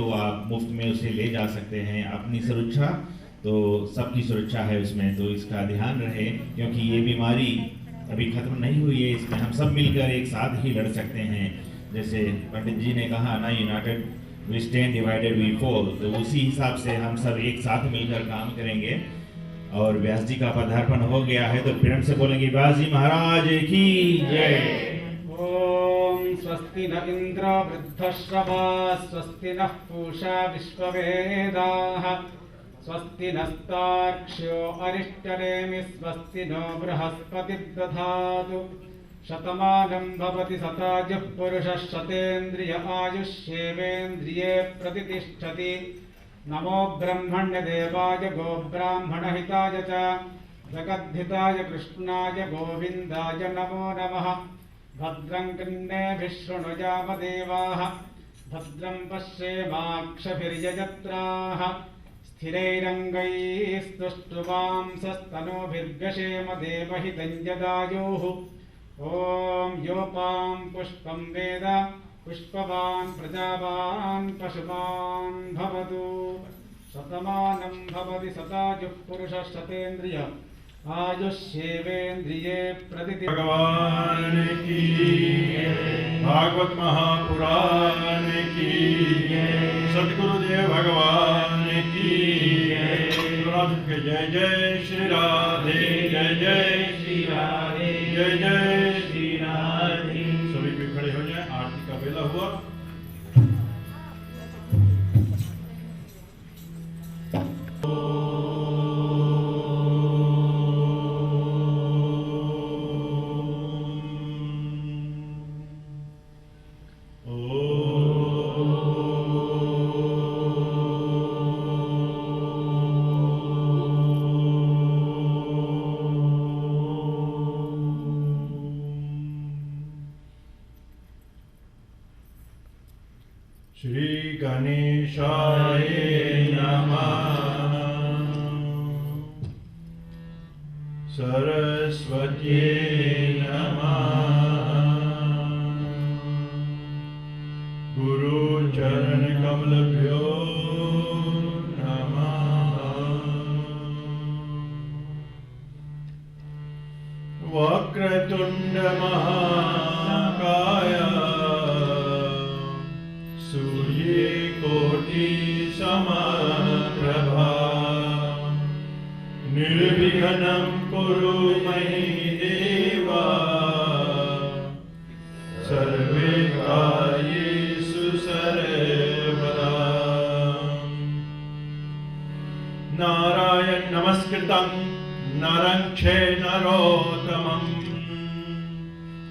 तो आप मुफ्त में उसे ले जा सकते हैं। अपनी सुरक्षा तो सबकी सुरक्षा है उसमें, तो इसका ध्यान रहे, क्योंकि ये बीमारी अभी खत्म नहीं हुई है। इसमें हम सब मिलकर एक साथ ही लड़ सकते हैं। जैसे पंडित जी ने कहा ना, united we stand, divided we fall, तो उसी हिसाब से हम सब एक साथ मिलकर काम करेंगे। और व्यास जी का पदार्पण हो गया है, तो प्रेम से बोलेंगे व्यास जी महाराज की जय। ओम स्वस्ति न इंद्र वृद्धश्रवा, स्वस्ति नः पूषा विश्ववेदाः, स्वस्ति नस्तार्क्ष्यो अरिष्टनेमि, स्वस्ति नो बृहस्पतिः दधातु। शतमानं भवति शतायुः पुरुषः शतेन्द्रिय आयुष्येवेन्द्रिये प्रतितिष्ठति। नमो ब्रह्मण्य देवाय गो ब्राह्मणहिताय च जगद्धिताय कृष्णाय गोविन्दाय नमो नमः। भद्रं कर्णेभिः शृणुयाम देवाः, भद्रं पश्येमाक्षभिर्यजत्राः, स्थिरैरङ्गैस्तुष्टुवांसस्तनूभिर्व्यशेम देवहितं यदायुः। ॐ योपां पुष्पं वेद पुष्पवान् प्रजावान् पशुमान् भवतु। शतमानं भवति शतायुः पुरुषः शतेन्द्रिय आयुष्येवेन्द्रिये प्रतितिष्ठति। भगवान की भागवत महापुराण की सद्गुरुदेव भगवान की के जय जय श्री राधे, जय जय श्री राधे, जय जय श्री राधे। सभी भी खड़े हो जाए, आरती का बेला हुआ। श्री गणेशाय नमः, सरस्वत्यै नमः, गुरुचरण कमलभ्यो नमः। वक्रतुंड महाकाय सूर्यकोटि समप्रभा, निर्विघ्नं कुरु मयि देव, सर्वे कार्येषु सर्वदा। नारायण नमस्कृतं नरं चैव नरोत्तमं,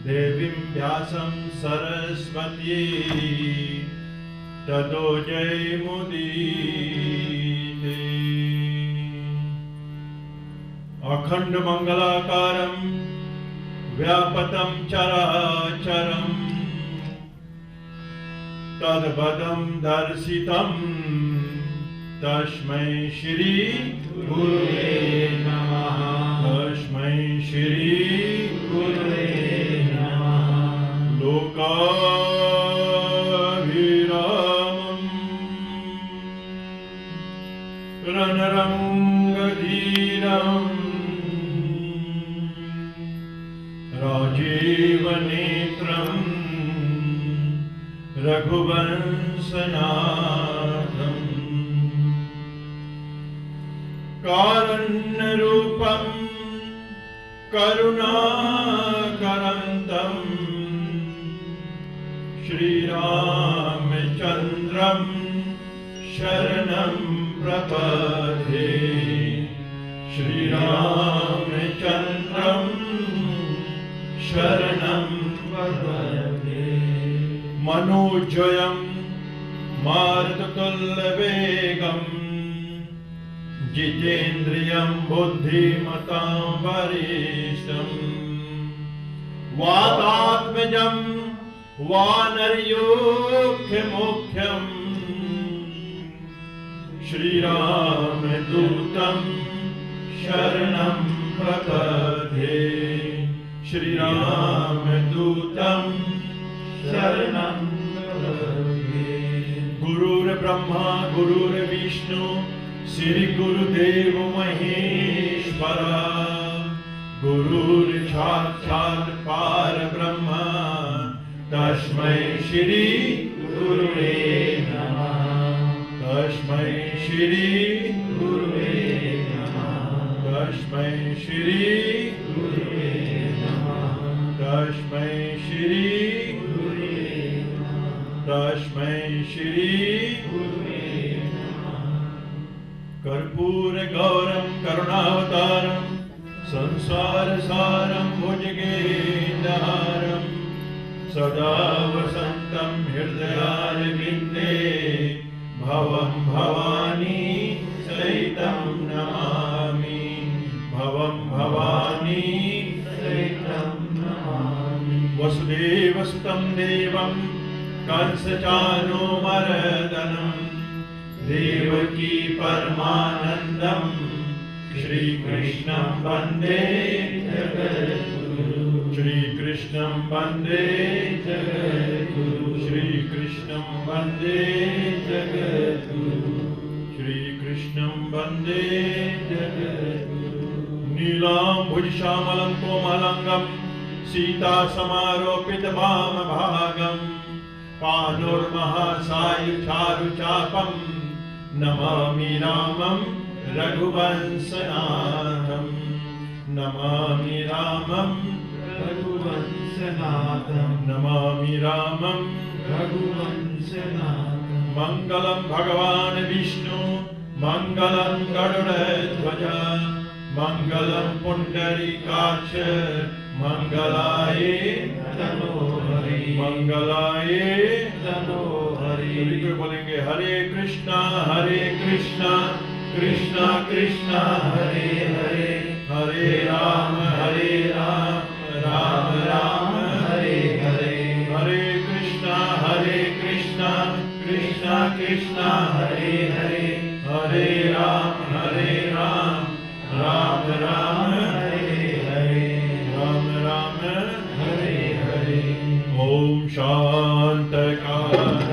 देवीं व्यासं सरस्वती ततो जयमुदीरये। अखंड मंगलाकारं व्यापतं चराचरं, तद्पदं दर्शितं तस्मै श्री गुरुवे नमः, तस्मै श्री गुरुवे नमः। लोकाभिरामं रणरङ्गधीरं, राजीवनेत्रं रघुवंशनाथं, कारुण्यरूपं करुणाकरन्तं, श्रीरामचन्द्रं शरणं प्रपद्ये। श्रीरामचन्द्रं शरणं प्रपद्ये। मनोजयं मारुततुल्यवेगं, जितेन्द्रियं बुद्धिमतां वरिष्ठं, वातात्मजं वानरयूथमुख्यं, श्रीरामदूतं शरणं प्रपद्ये। श्रीरामदूतं शरणं प्रपद्ये। गुरुर्ब्रह्मा ब्रह्मा गुरुर्विष्णु श्री गुरुदेव महेश्वरा गुरुर्साक्षात् परब्रह्म तस्मै श्री गुरुवे नमः तस्मै श्री गुरुवे नमः तस्मै श्री गुरुवे नमः तस्मै श्री गुरुवे नमः तस्मै श्री गुरुवे नमः कर्पूर गौरम करुणावतारम संसार सारम भुजगेन्द्रहारम सदा वसन्तं हृदयारविन्दे भवं भवानी सहितं नमामि भवं भवानी सहितं नमामि वसुदेवसुतं देवं कंसचाणूरमर्दनं देवकी परमानन्दं श्रीकृष्णं वन्दे जगद्गुरुं श्रीकृष्णं वन्दे जगद्गुरुं श्रीकृष्णं वन्दे जगद्गुरुं श्रीकृष्णं वन्दे जगद्गुरुं नीलाम्बुजश्यामलं कोमलाङ्गं सीतासमारोपितवामभागं पाणिर्महासायुधारुचापं नमामि रामं रघुवंशनाथं नमामि रामं रघुवंशनाथं नमामि रामं रघुवंशनाथं मङ्गलं भगवान् विष्णु मङ्गलं गरुडध्वज मङ्गलं पुण्डरीकाक्ष मङ्गलाय तनोहरि मङ्गलाय तनोहरि सभी को बोलेंगे हरे कृष्णा कृष्णा कृष्णा हरे हरे हरे राम राम राम हरे हरे हरे कृष्णा कृष्णा कृष्णा हरे हरे हरे राम राम राम हरे हरे राम राम हरे हरे ओम शांतकारक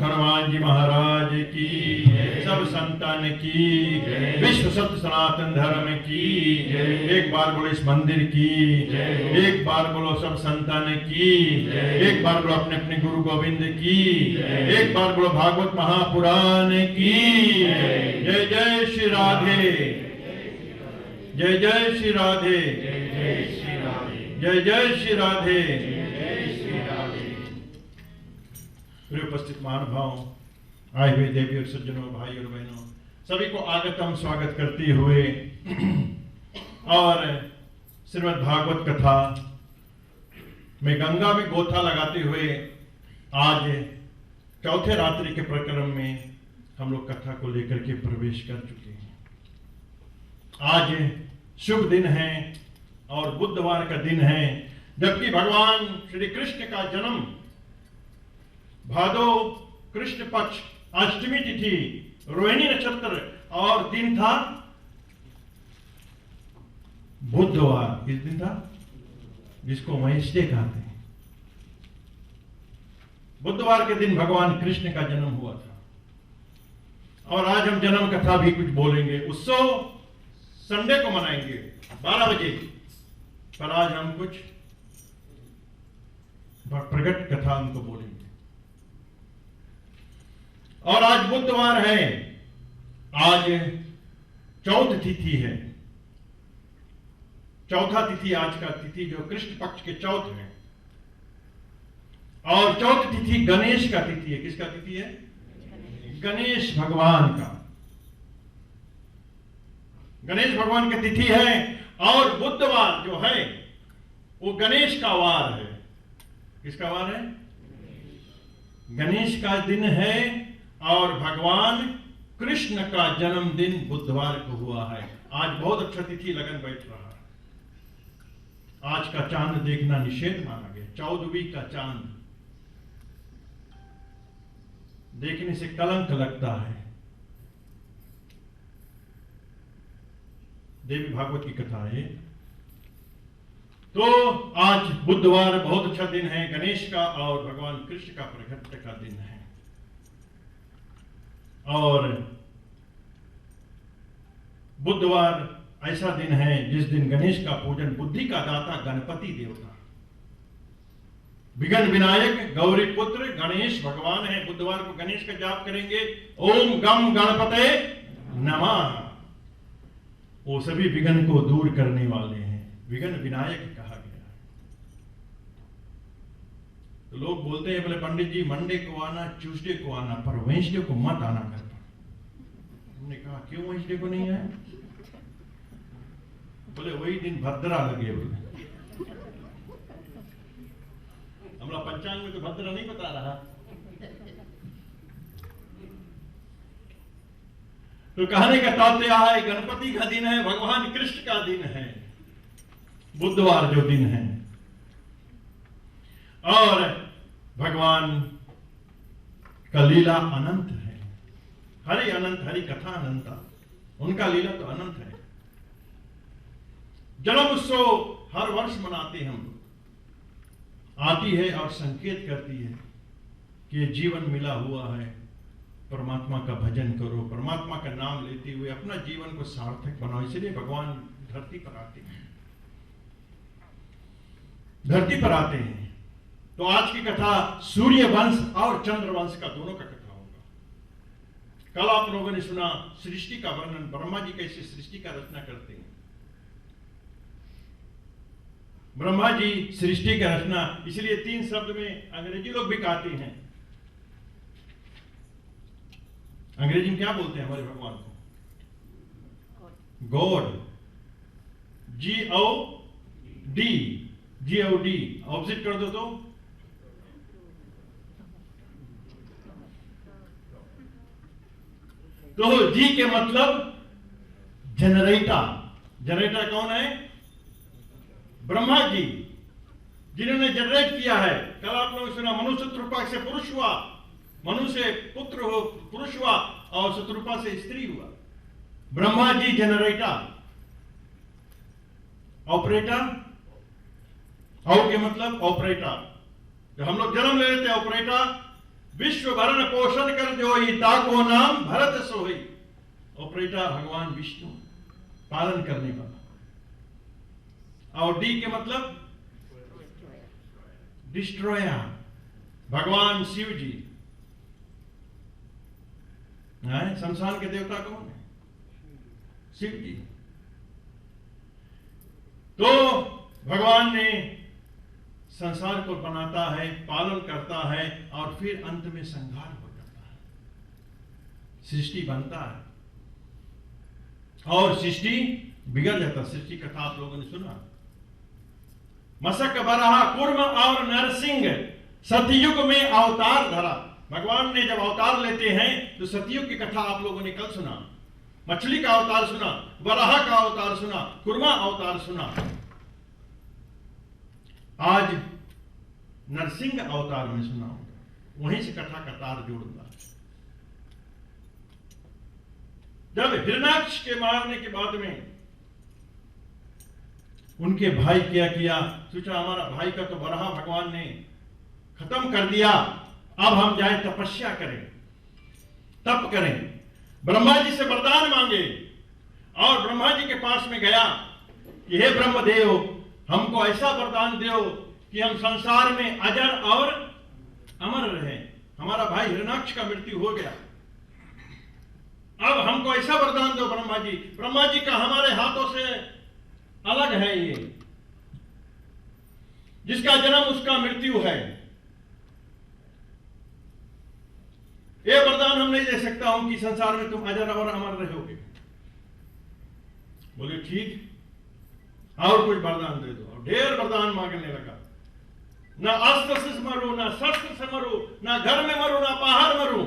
हनुमान जी महाराज की, सब संतान की, विश्व सत्य सनातन धर्म की, एक बार बोलो इस मंदिर की, एक बार बोलो सब संतान की, एक बार बोलो अपने अपने गुरु गोविंद की, एक बार बोलो भागवत महापुराण की। जय जय श्री राधे, जय जय श्री राधे, जय जय श्री राधे। प्रिय उपस्थित महानुभाव, आए हुए देवी और सज्जनों, भाई और बहनों, सभी को आगतम स्वागत करते हुए और श्रीमद् भागवत कथा में गंगा में गोथा लगाते हुए आज चौथे रात्रि के प्रक्रम में हम लोग कथा को लेकर के प्रवेश कर चुके हैं। आज शुभ दिन है और बुधवार का दिन है, जबकि भगवान श्री कृष्ण का जन्म भादो कृष्ण पक्ष अष्टमी तिथि रोहिणी नक्षत्र और दिन था बुधवार। किस दिन था? जिसको वेडनेसडे कहते हैं। बुधवार के दिन भगवान कृष्ण का जन्म हुआ था। और आज हम जन्म कथा भी कुछ बोलेंगे। उत्सव संडे को मनाएंगे 12 बजे, पर आज हम कुछ प्रकट कथा उनको बोलेंगे। और आज बुधवार है, आज चौथ तिथि है। चौथा तिथि आज का तिथि जो कृष्ण पक्ष के चौथ है। और चौथ तिथि गणेश का तिथि है। किसका तिथि है? गणेश भगवान का। गणेश भगवान की तिथि है। और बुधवार जो है वो गणेश का वार है। किसका वार है? गणेश का दिन है। और भगवान कृष्ण का जन्मदिन बुधवार को हुआ है। आज बहुत अच्छा तिथि लगन बैठ रहा है। आज का चांद देखना निषेध माना गया। 14वीं का चांद देखने से कलंक लगता है। देवी भागवत की कथा है। तो आज बुधवार बहुत अच्छा दिन है गणेश का और भगवान कृष्ण का प्रकट का दिन है। और बुधवार ऐसा दिन है जिस दिन गणेश का पूजन, बुद्धि का दाता गणपति देवता, विघ्न विनायक गौरी पुत्र गणेश भगवान है। बुधवार को गणेश का जाप करेंगे। ओम गम गणपते नमः। वो सभी विघ्न को दूर करने वाले हैं। विघ्न विनायक कहा गया है। तो लोग बोलते हैं बोले पंडित जी मंडे को आना, ट्यूसडे को आना, पर वेडनेसडे को मत आना घर पर। हमने कहा क्यों वेडनेसडे को नहीं आए? बोले वही दिन भद्रा लगे। बोले हमारा पंचांग में तो भद्रा नहीं बता रहा। तो कहने का तात्पर्य है गणपति का दिन है, भगवान कृष्ण का दिन है, बुधवार जो दिन है। और भगवान का लीला अनंत है। हरि अनंत, हरि कथा अनंता। उनका लीला तो अनंत है। जन्म उत्सव हर वर्ष मनाते हैं हम। आती है और संकेत करती है कि ये जीवन मिला हुआ है, परमात्मा का भजन करो, परमात्मा का नाम लेते हुए अपना जीवन को सार्थक बनाओ। इसलिए भगवान धरती पर आते हैं। धरती पर आते हैं। तो आज की कथा सूर्य वंश और चंद्र वंश का दोनों का कथा होगा। कल आप लोगों ने सुना सृष्टि का वर्णन, ब्रह्मा जी कैसे सृष्टि का रचना करते हैं। ब्रह्मा जी सृष्टि का रचना, इसलिए 3 शब्द में अंग्रेजी लोग भी कहते हैं। अंग्रेजी में क्या बोलते हैं हमारे भगवान को? गॉड। G-O-D, G-O-D ऑपोजिट कर दो तो जी के मतलब जनरेटर। जनरेटर कौन है? ब्रह्मा जी, जिन्होंने जनरेट किया है। कल आप लोगों ने सुना मनुष्य शत्रुपा से पुरुष हुआ, मनुष्य पुत्र हो पुरुष हुआ और शत्रुपा से स्त्री हुआ। Brahma ji generator, operator. और के मतलब ऑपरेटर। जब हम लोग जन्म ले लेते हैं ऑपरेटर, विश्व भरण पोषण कर जो ही ताको नाम भरत सोई। ऑपरेटर भगवान विष्णु, पालन करने वाला। और डी के मतलब डिस्ट्रॉयर, भगवान शिव जी। संसार के देवता कौन है? शिव जी। तो भगवान ने संसार को बनाता है, पालन करता है और फिर अंत में संहार हो जाता है। सृष्टि बनता है और सृष्टि बिगड़ जाता। सृष्टि कथा आप लोगों ने सुना। मसक बरहा कुर्म और नरसिंह सतयुग में अवतार धरा। भगवान ने जब अवतार लेते हैं तो सतयुग की कथा आप लोगों ने कल सुना। मछली का अवतार सुना, वराह का अवतार सुना, कुर्मा अवतार सुना। आज नरसिंह अवतार में सुनाऊंगा, वहीं से कथा का तार जोड़ूंगा। जब हिरण्याक्ष के मारने के बाद में उनके भाई क्या किया, सोचा हमारा भाई का तो वराह भगवान ने खत्म कर दिया, अब हम जाए तपस्या करें, तप करें। ब्रह्मा जी से वरदान मांगे और ब्रह्मा जी के पास में गया कि हे ब्रह्मदेव, हमको ऐसा वरदान दो कि हम संसार में अजर और अमर रहें। हमारा भाई हिरण्याक्ष का मृत्यु हो गया, अब हमको ऐसा वरदान दो ब्रह्मा जी। ब्रह्मा जी का हमारे हाथों से अलग है, ये जिसका जन्म उसका मृत्यु है, ये वरदान हम नहीं दे सकता हूं कि संसार में तुम अजर और अमर रहोगे। बोले ठीक, और कुछ वरदान दे दो। और ढेर वरदान मांगने लगा, ना अस्त्र से मरो, ना शस्त्र से मरो, ना घर में मरो, ना बाहर मरो,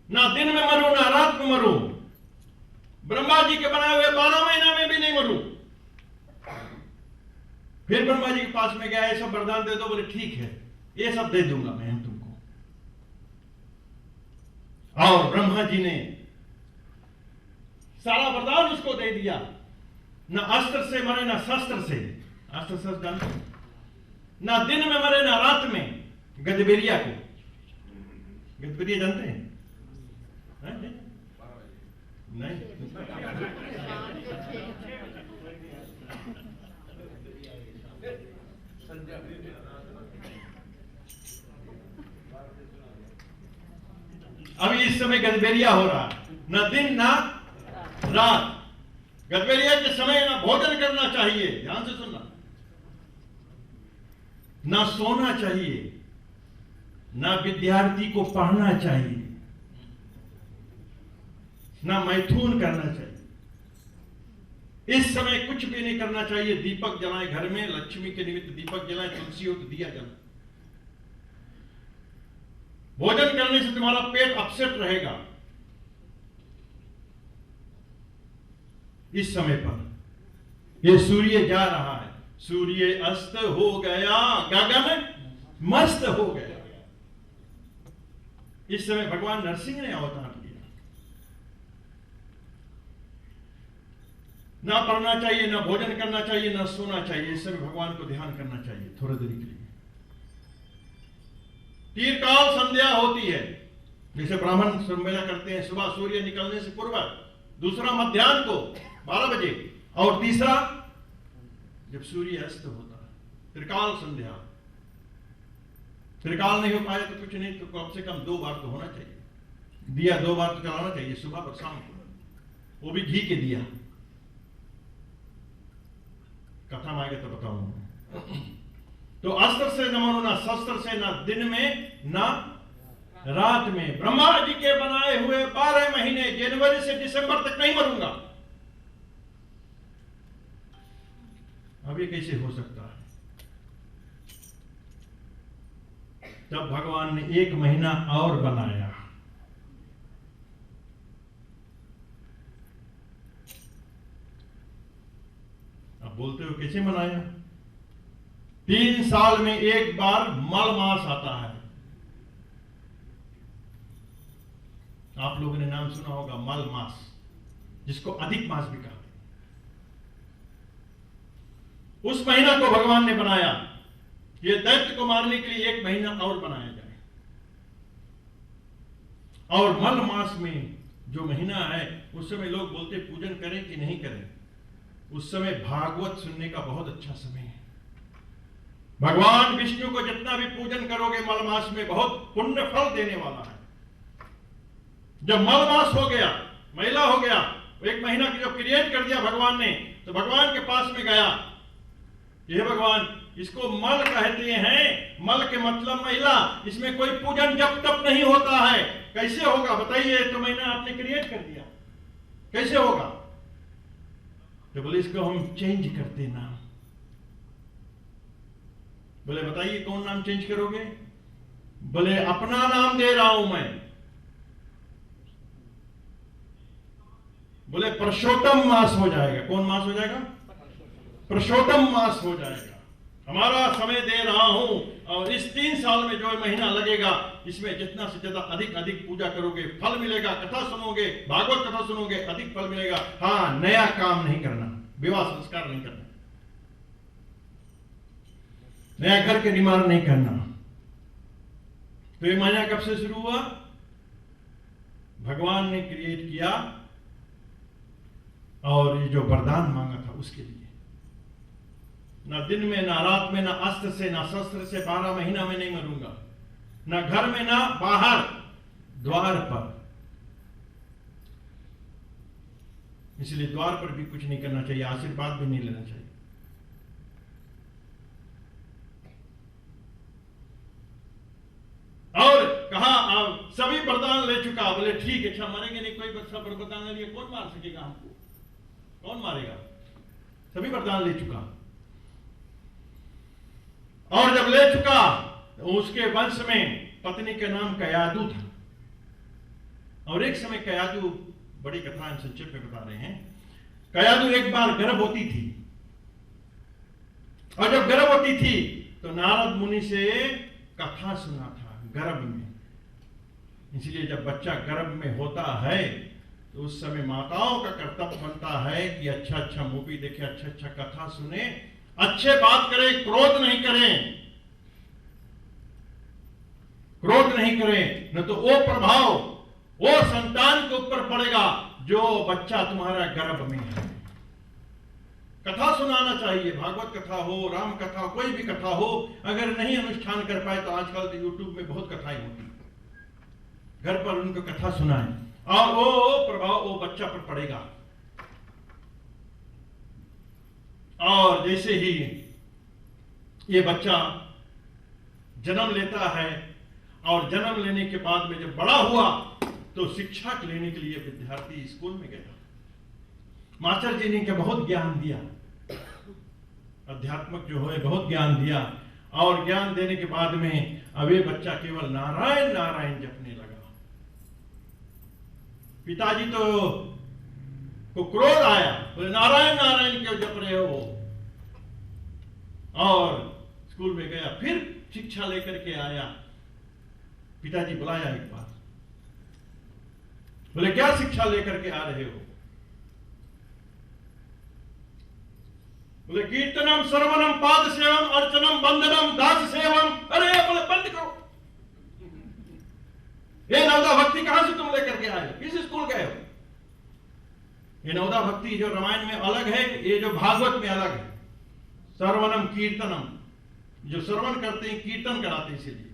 ना दिन में मरो, ना रात में मरो, ब्रह्मा जी के बनाए हुए 12 महीना में भी नहीं मरू। फिर ब्रह्मा जी के पास में गया, ये सब वरदान दे दो। बोले ठीक है, ये सब दे दूंगा मैं तुमको। और ब्रह्मा जी ने सारा वरदान उसको दे दिया, ना अस्त्र से मरे, ना शस्त्र से, अस्त्र शस्त्र जानते, ना दिन में मरे, ना रात में। गजबेरिया को, गजबेरिया जानते हैं? नहीं, अभी इस समय गजबेरिया हो रहा, ना दिन ना रात। गजबेरिया के समय ना भोजन करना चाहिए, ध्यान से सुनना, ना सोना चाहिए, ना विद्यार्थी को पढ़ना चाहिए, ना मैथुन करना चाहिए। इस समय कुछ भी नहीं करना चाहिए। दीपक जलाएं घर में, लक्ष्मी के निमित्त दीपक जलाएं, तुलसी हो तो दिया जलाएं। भोजन करने से तुम्हारा पेट अपसेट रहेगा। इस समय पर यह सूर्य जा रहा है, सूर्य अस्त हो गया, गगन मस्त हो गया। इस समय भगवान नरसिंह ने अवतार लिया। ना पढ़ना चाहिए, ना भोजन करना चाहिए, ना सोना चाहिए। इस समय भगवान को ध्यान करना चाहिए थोड़ी देर के लिए। तीरकाल संध्या होती है, जैसे ब्राह्मण संध्या करते हैं, सुबह सूर्य निकलने से पूर्व, दूसरा मध्याह्न को 12 बजे, और तीसरा जब सूर्य अस्त होता है, त्रिकाल संध्या। त्रिकाल नहीं हो पाए तो कुछ नहीं, तो कम से कम 2 बार तो होना चाहिए। दिया 2 बार तो जलाना चाहिए, सुबह और शाम को, वो भी घी के दिया। कथा में आएगा तो बताऊंगा। तो अस्त्र से न मरो, ना शस्त्र से, ना दिन में ना रात में। ब्रह्मा जी के बनाए हुए 12 महीने, जनवरी से दिसंबर तक नहीं मरूंगा। अब ये कैसे हो सकता है? जब भगवान ने 1 महीना और बनाया, अब बोलते हो कैसे बनाया? 3 साल में 1 बार मल मास आता है। आप लोगों ने नाम सुना होगा मल मास, जिसको अधिक मास भी कहते हैं। उस महीना को भगवान ने बनाया, ये दैत्य को मारने के लिए 1 महीना और बनाया जाए। और मल मास में जो महीना है, उस समय लोग बोलते पूजन करें कि नहीं करें। उस समय भागवत सुनने का बहुत अच्छा समय है। भगवान विष्णु को जितना भी पूजन करोगे मल मास में, बहुत पुण्य फल देने वाला है। जब मल मास हो गया, महिला हो गया, 1 महीना की जब क्रिएट कर दिया भगवान ने, तो भगवान के पास में गया, ये भगवान, इसको मल कहते हैं। मल के मतलब महिला, इसमें कोई पूजन जब तक नहीं होता है। कैसे होगा बताइए? तो महीना आपने क्रिएट कर दिया, कैसे होगा? तो बोले इसको हम चेंज करते नाम। बोले बताइए कौन नाम चेंज करोगे? बोले अपना नाम दे रहा हूं मैं। बोले पुरुषोत्तम मास हो जाएगा। कौन मास हो जाएगा? पुरुषोत्तम मास हो जाएगा। हमारा समय दे रहा हूं और इस 3 साल में जो महीना लगेगा, इसमें जितना से ज्यादा अधिक अधिक पूजा करोगे फल मिलेगा। कथा सुनोगे, भागवत कथा सुनोगे, अधिक फल मिलेगा। हाँ, नया काम नहीं करना, विवाह संस्कार नहीं करना, नया घर के निर्माण नहीं करना। तो ये महीना कब से शुरू हुआ? भगवान ने क्रिएट किया और ये जो वरदान मांगा था उसके लिए। ना दिन में, ना रात में, ना अस्त्र से, ना शस्त्र से 12 महीना में नहीं मरूंगा, ना घर में, ना बाहर, द्वार पर। इसलिए द्वार पर भी कुछ नहीं करना चाहिए, आशीर्वाद भी नहीं लेना चाहिए। और कहा आप सभी वरदान ले चुका। बोले ठीक है, अच्छा मरेंगे नहीं, कोई बच्चा वरदान ले लिया, कौन मार सकेगा हमको? कौन मारेगा? सभी वरदान ले चुका। और जब ले चुका तो उसके वंश में पत्नी का नाम कयादू था। और एक समय कयादू, बड़ी कथा संक्षेप में बता रहे हैं, कयादू एक बार गर्भवती थी। और जब गर्भवती थी तो नारद मुनि से कथा सुना था गर्भ में। इसलिए जब बच्चा गर्भ में होता है तो उस समय माताओं का कर्तव्य बनता है कि अच्छा अच्छा मूवी देखे, अच्छा अच्छा कथा सुने, अच्छे बात करें, क्रोध नहीं करें, क्रोध नहीं करें, न तो वो प्रभाव वो संतान के ऊपर पड़ेगा जो बच्चा तुम्हारा गर्भ में है। कथा सुनाना चाहिए, भागवत कथा हो, राम कथा, कोई भी कथा हो। अगर नहीं अनुष्ठान कर पाए तो आजकल तो यूट्यूब में बहुत कथाएं होती है, घर पर उनको कथा सुनाएं और वो प्रभाव वो बच्चा पर पड़ेगा। और जैसे ही ये बच्चा जन्म लेता है और जन्म लेने के बाद में जब बड़ा हुआ तो शिक्षा लेने के लिए विद्यार्थी स्कूल में गया। मास्टर जी ने क्या बहुत ज्ञान दिया, अध्यात्मक जो है बहुत ज्ञान दिया। और ज्ञान देने के बाद में अब ये बच्चा केवल नारायण नारायण जपने लगा। पिताजी को क्रोध आया, बोले नारायण नारायण क्यों जप रहे हो? और स्कूल में गया, फिर शिक्षा लेकर के आया। पिताजी बुलाया एक बार, बोले क्या शिक्षा लेकर के आ रहे हो? बोले कीर्तनम श्रवणम पाद सेवम अर्चनम वंदनम दास सेवम। अरे बोले बंद करो, ये नवदा भक्ति कहां से तुम लेकर के आए हो? किस स्कूल गए हो? ये नवदा भक्ति जो रामायण में अलग है, ये जो भागवत में अलग है। श्रवणम कीर्तनम, जो श्रवण करते हैं कीर्तन कराते हैं। इसीलिए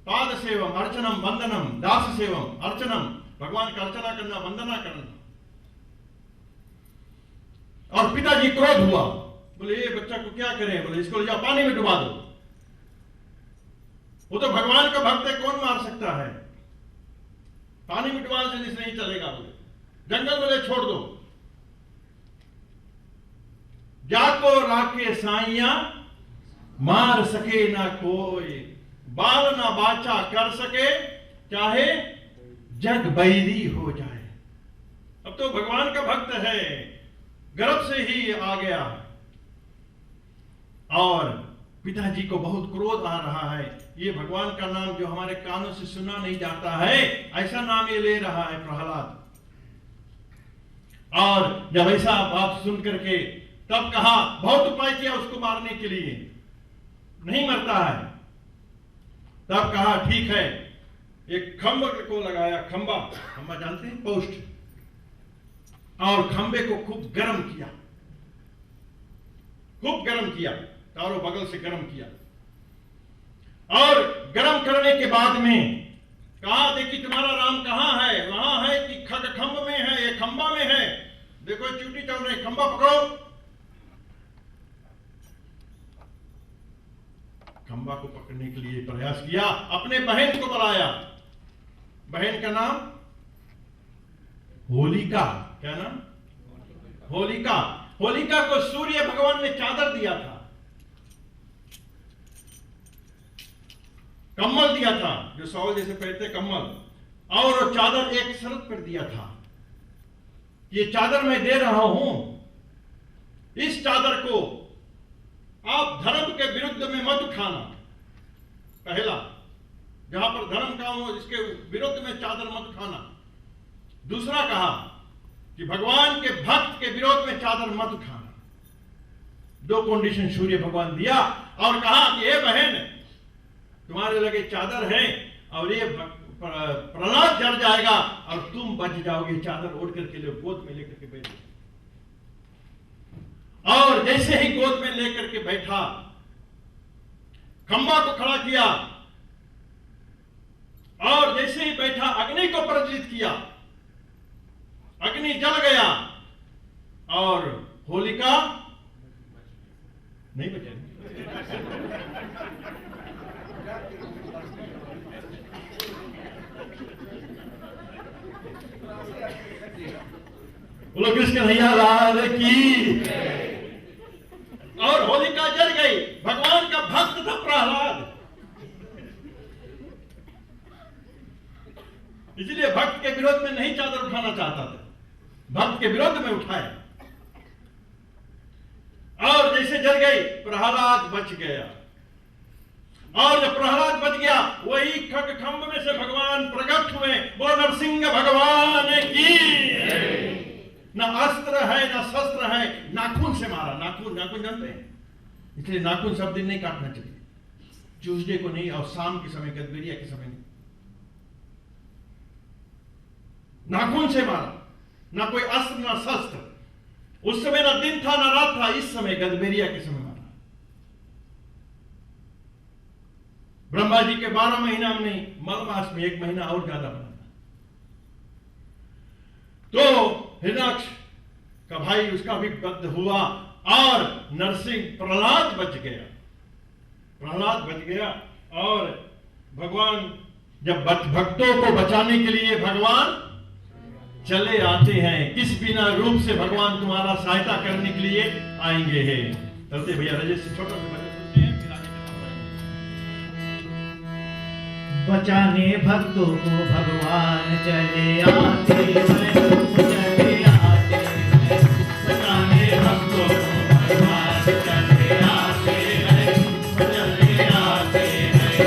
पाद सेवम अर्चनम वंदनम दास सेवम। अर्चनम, भगवान का अर्चना करना, वंदना करना। और पिताजी क्रोध हुआ, बोले ये बच्चा को क्या करें? बोले इसको ले जाओ पानी में डुबा दो। वो तो भगवान का भक्त है, कौन मार सकता है? पानी में डुबाने से नहीं चलेगा। बोले जंगल में ले छोड़ दो। जाको राके साइया मार सके ना कोई, बाल ना बाचा कर सके, चाहे जग बैरी हो जाए। अब तो भगवान का भक्त है, गर्भ से ही आ गया। और पिताजी को बहुत क्रोध आ रहा है। ये भगवान का नाम जो हमारे कानों से सुना नहीं जाता है, ऐसा नाम ये ले रहा है प्रहलाद। और जब ऐसा बात सुन करके तब कहा, बहुत उपाय किया उसको मारने के लिए, नहीं मरता है। तब कहा ठीक है, एक खंभ को लगाया। खंबा जानते हैं, पोस्ट। और खंबे को खूब गर्म किया, खूब गर्म किया, चारों बगल से गर्म किया। और गर्म करने के बाद में कहा, देखिए तुम्हारा राम कहां है? वहां है कि खंभ में है? ये खंबा में है। देखो चूटी चल रही, खंबा पकड़ो। खंबा को पकड़ने के लिए प्रयास किया, अपने बहन को बुलाया। बहन का नाम होलिका। क्या नाम? होलिका। होलिका को सूर्य भगवान ने चादर दिया था, कम्बल दिया था, जो शॉल जैसे पहनते कम्बल। और चादर एक शर्त पर दिया था ये चादर मैं दे रहा हूं, इस चादर को आप धर्म के विरुद्ध में मत उठाना। पहला, जहां पर धर्म का हो इसके विरुद्ध में चादर मत उठाना। दूसरा कहा कि भगवान के भक्त के विरोध में चादर मत उठाना। दो कंडीशन सूर्य भगवान दिया और कहा कि ये बहन, तुम्हारे लगे चादर है और ये प्रहलाद जल जाएगा और तुम बच जाओगे। चादर ओढ़ करके लो, गोद में लेकर के बैठ। और जैसे ही गोद में लेकर के बैठा, खंबा को खड़ा किया और जैसे ही बैठा अग्नि को प्रज्वलित किया, अग्नि जल गया और होलिका नहीं बचे। बोलो कृष्ण कन्हैया लाल की। और होलिका जल गई। भगवान का भक्त था प्रहलाद, इसलिए भक्त के विरोध में नहीं चादर उठाना चाहता था, भक्त के विरोध में उठाया और जैसे जल गई प्रहलाद बच गया। और जब प्रहलाद बच गया, वही खंभ में से भगवान प्रकट हुए। वो नरसिंह भगवान की। ना अस्त्र है ना शस्त्र है, नाखून से मारा। नाखून, नाखून जानते हैं, इसलिए नाखून सब दिन नहीं काटना चाहिए, ट्यूसडे को नहीं और शाम के समय, गदबेरिया के समय नहीं। नाखून से मारा, ना कोई अस्त्र ना शस्त्र। उस समय ना दिन था ना रात था, इस समय गदबेरिया के समय मारा। ब्रह्मा जी के 12 महीना में नहीं, मलमास में 1 महीना और ज्यादा बना। तो हिरण्याक्ष का भाई उसका भी वध हुआ और नरसिंह प्रहलाद बच गया। प्रहलाद बच गया और भगवान जब भक्तों को बचाने के लिए भगवान चले आते हैं, किस बिना रूप से भगवान तुम्हारा सहायता करने के लिए आएंगे हैं। चलते भैया रजेश से छोटा सा सुनते हैं, फिर आगे बचाने भक्तों को भगवान चले आते हैं, चले आते हैं। बचाने भक्तों को भगवान चले आते हैं, चले आते हैं।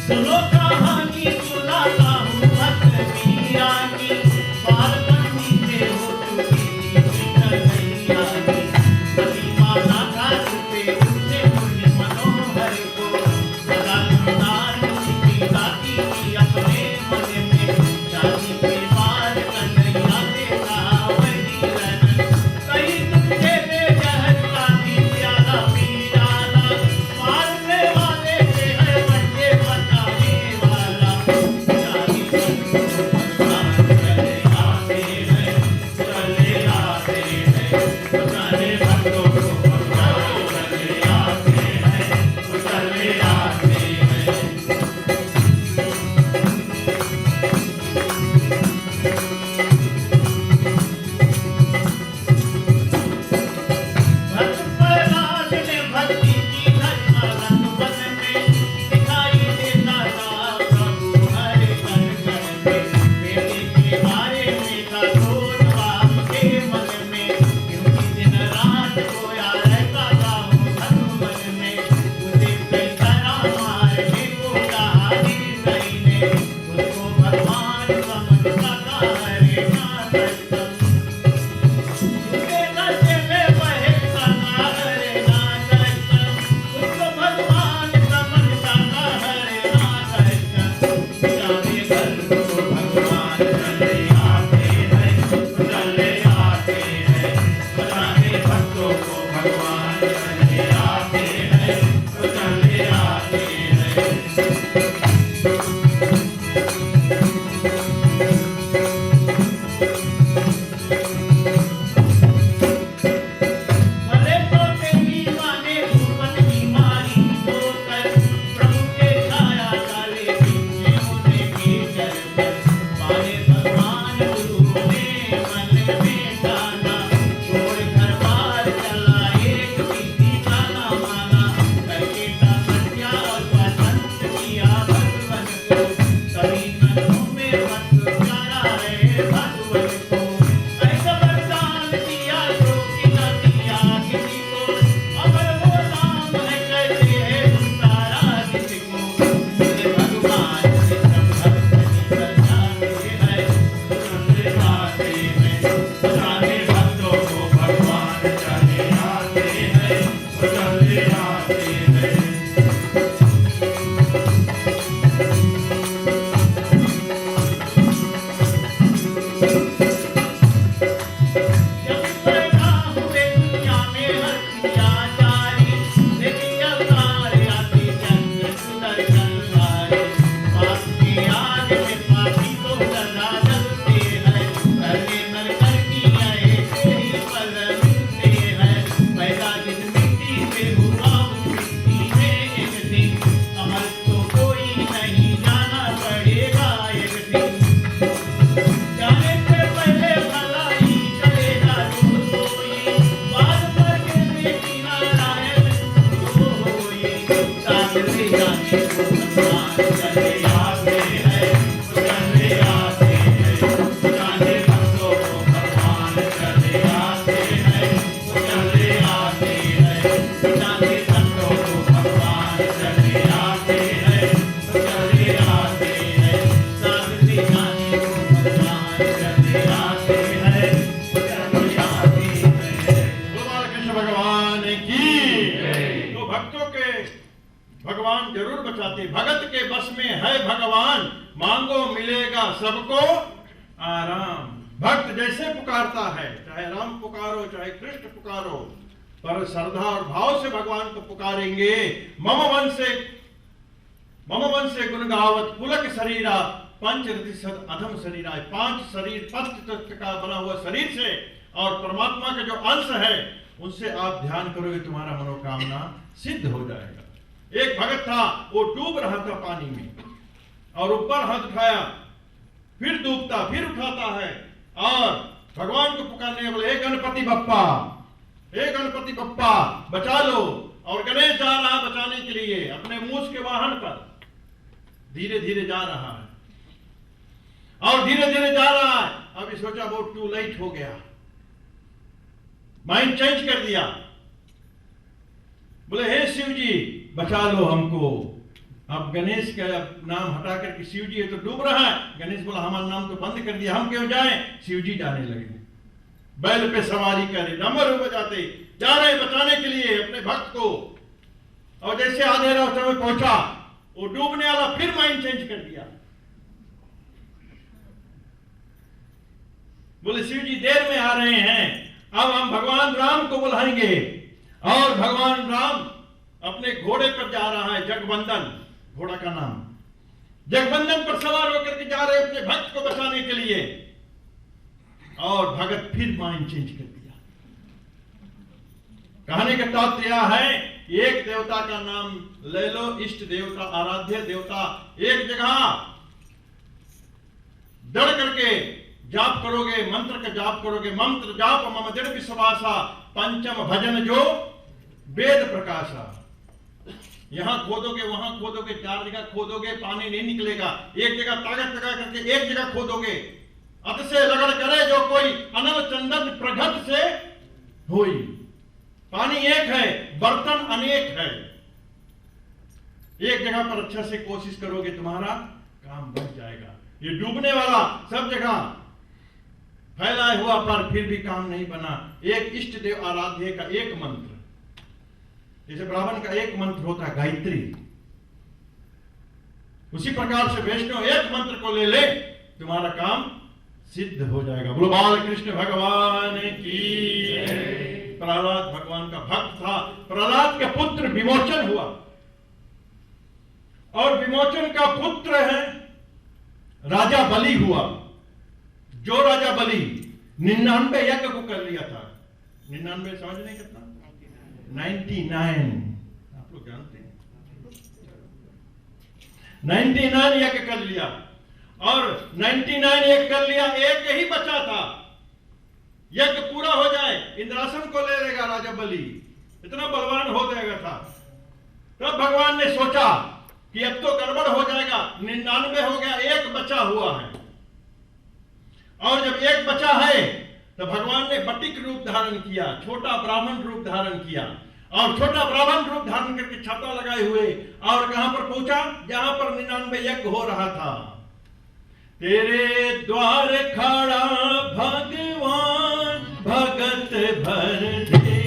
सुनो कहानी सुनाता हूँ भक्त मीरा की, पार करनी से हो चुकी थी कन्हैया की। बड़ी माता का रूपे उसे भगवान जरूर बचाते। भगत के बस में है भगवान, मांगो मिलेगा सबको आराम। भक्त जैसे पुकारता है, चाहे राम पुकारो चाहे कृष्ण पुकारो, पर श्रद्धा और भाव से भगवान को पुकारेंगे। मम वंशे गुण गावत पुलक शरीरा पंच रतिशत अधम शरीरा। 5 शरीर पंच तत्व का बना हुआ शरीर से और परमात्मा का जो अंश है उनसे आप ध्यान करोगे, तुम्हारा मनोकामना सिद्ध हो जाएगा। एक भगत था, वो डूब रहा था पानी में और ऊपर हाथ उठाया, फिर डूबता फिर उठाता है और भगवान को पुकारने बोले, हे गणपति बप्पा, हे गणपति बप्पा बचा लो। और गणेश जा रहा बचाने के लिए अपने मूस के वाहन पर, धीरे धीरे जा रहा है और धीरे धीरे जा रहा है। अभी सोचा बहुत टू लेट हो गया, माइंड चेंज कर दिया, बोले हे शिव जी बचा लो हमको। अब गणेश का नाम हटा करके शिव जी है तो डूब रहा है। गणेश बोला हमारा नाम तो बंद कर दिया, हम क्यों जाएं? शिव जी जाने लगे, बैल पे सवारी करे, डमरू बजाते जा रहे बचाने के लिए अपने भक्त को। और जैसे आधे रास्ते में पहुंचा, वो डूबने वाला फिर माइंड चेंज कर दिया, बोले शिव जी देर में आ रहे हैं, अब हम भगवान राम को बुलाएंगे। और भगवान राम अपने घोड़े पर जा रहा है, जगवंदन घोड़ा का नाम, जगवंदन पर सवार होकर के जा रहे अपने भक्त को बचाने के लिए। और भगत फिर माइंड चेंज कर दिया। कहने का तात्पर्य है, एक देवता का नाम ले लो, इष्ट देवता, आराध्य देवता, एक जगह दृढ़ करके जाप करोगे, मंत्र का जाप करोगे, मंत्र जाप मम दृढ़ विश्वासा पंचम भजन जो वेद प्रकाशा। यहां खोदोगे वहां खोदोगे, 4 जगह खोदोगे पानी नहीं निकलेगा, एक जगह ताकत लगा करके एक जगह खोदोगे। अत से लगड़ करे जो कोई अनल चंदन प्रगट से होई। पानी एक है, बर्तन अनेक है, एक जगह पर अच्छा से कोशिश करोगे तुम्हारा काम बन जाएगा। ये डूबने वाला सब जगह फैलाए हुआ पर फिर भी काम नहीं बना। एक इष्ट देव आराध्य का एक मंत्र, जैसे ब्राह्मण का एक मंत्र होता है गायत्री, उसी प्रकार से वैष्णव एक मंत्र को ले ले, तुम्हारा काम सिद्ध हो जाएगा। बोलो बाल कृष्ण भगवान की। प्रहलाद भगवान का भक्त था, प्रहलाद का पुत्र विमोचन हुआ और विमोचन का पुत्र है राजा बलि हुआ। जो राजा बलि 99 यज्ञ को कर लिया था, 99 समझ नहीं कितना, 99 आप लोग जानते हैं, 99 यज्ञ कर लिया और 99 यज्ञ कर लिया, एक ही बचा था, यज्ञ पूरा हो जाए इंद्रासन को ले लेगा राजा बलि, इतना बलवान हो जाएगा था। तब भगवान ने सोचा कि अब तो गड़बड़ हो जाएगा, 99 हो गया, एक बचा हुआ है। और जब एक बचा है तो भगवान ने बटिक रूप धारण किया, छोटा ब्राह्मण रूप धारण किया और छोटा ब्राह्मण रूप धारण करके छाता लगाए हुए और कहां पर पहुंचा, जहां पर 99 यज्ञ हो रहा था। तेरे द्वार खड़ा भगवान भगत भर दे,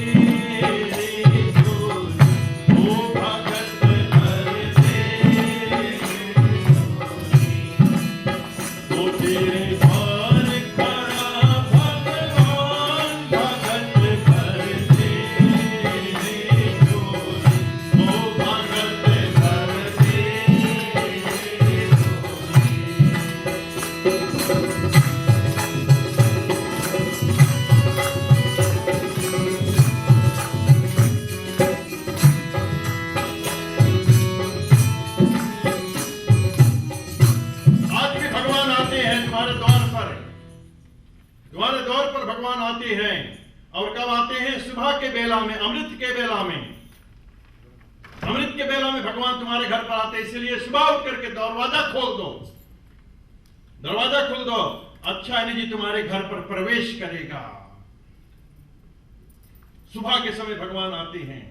और कब आते हैं? सुबह के बेला में, अमृत के बेला में। अमृत के बेला में भगवान तुम्हारे घर पर आते हैं, इसलिए सुबह उठ करके दरवाजा खोल दो, दरवाजा खोल दो, अच्छा एनर्जी तुम्हारे घर पर प्रवेश करेगा। सुबह के समय भगवान आते हैं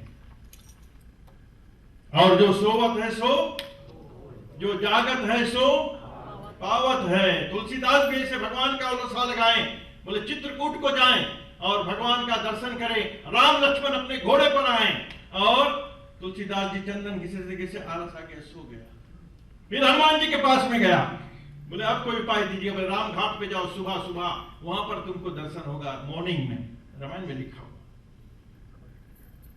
और जो सोवत है सो, जो जागत है सो पावत है। तुलसीदास भी ऐसे भगवान का उल्लास लगाएं, बोले चित्रकूट को जाएं और भगवान का दर्शन करें, राम लक्ष्मण अपने घोड़े पर आए और तुलसीदास जी चंदन घिसे से घिसे आलस आ गया, सो गया। फिर हनुमान जी के पास में गया, बोले अब कोई उपाय दीजिए। बोले राम घाट पे जाओ, सुबह सुबह वहां पर तुमको दर्शन होगा, मॉर्निंग में, रामायण में लिखा हुआ।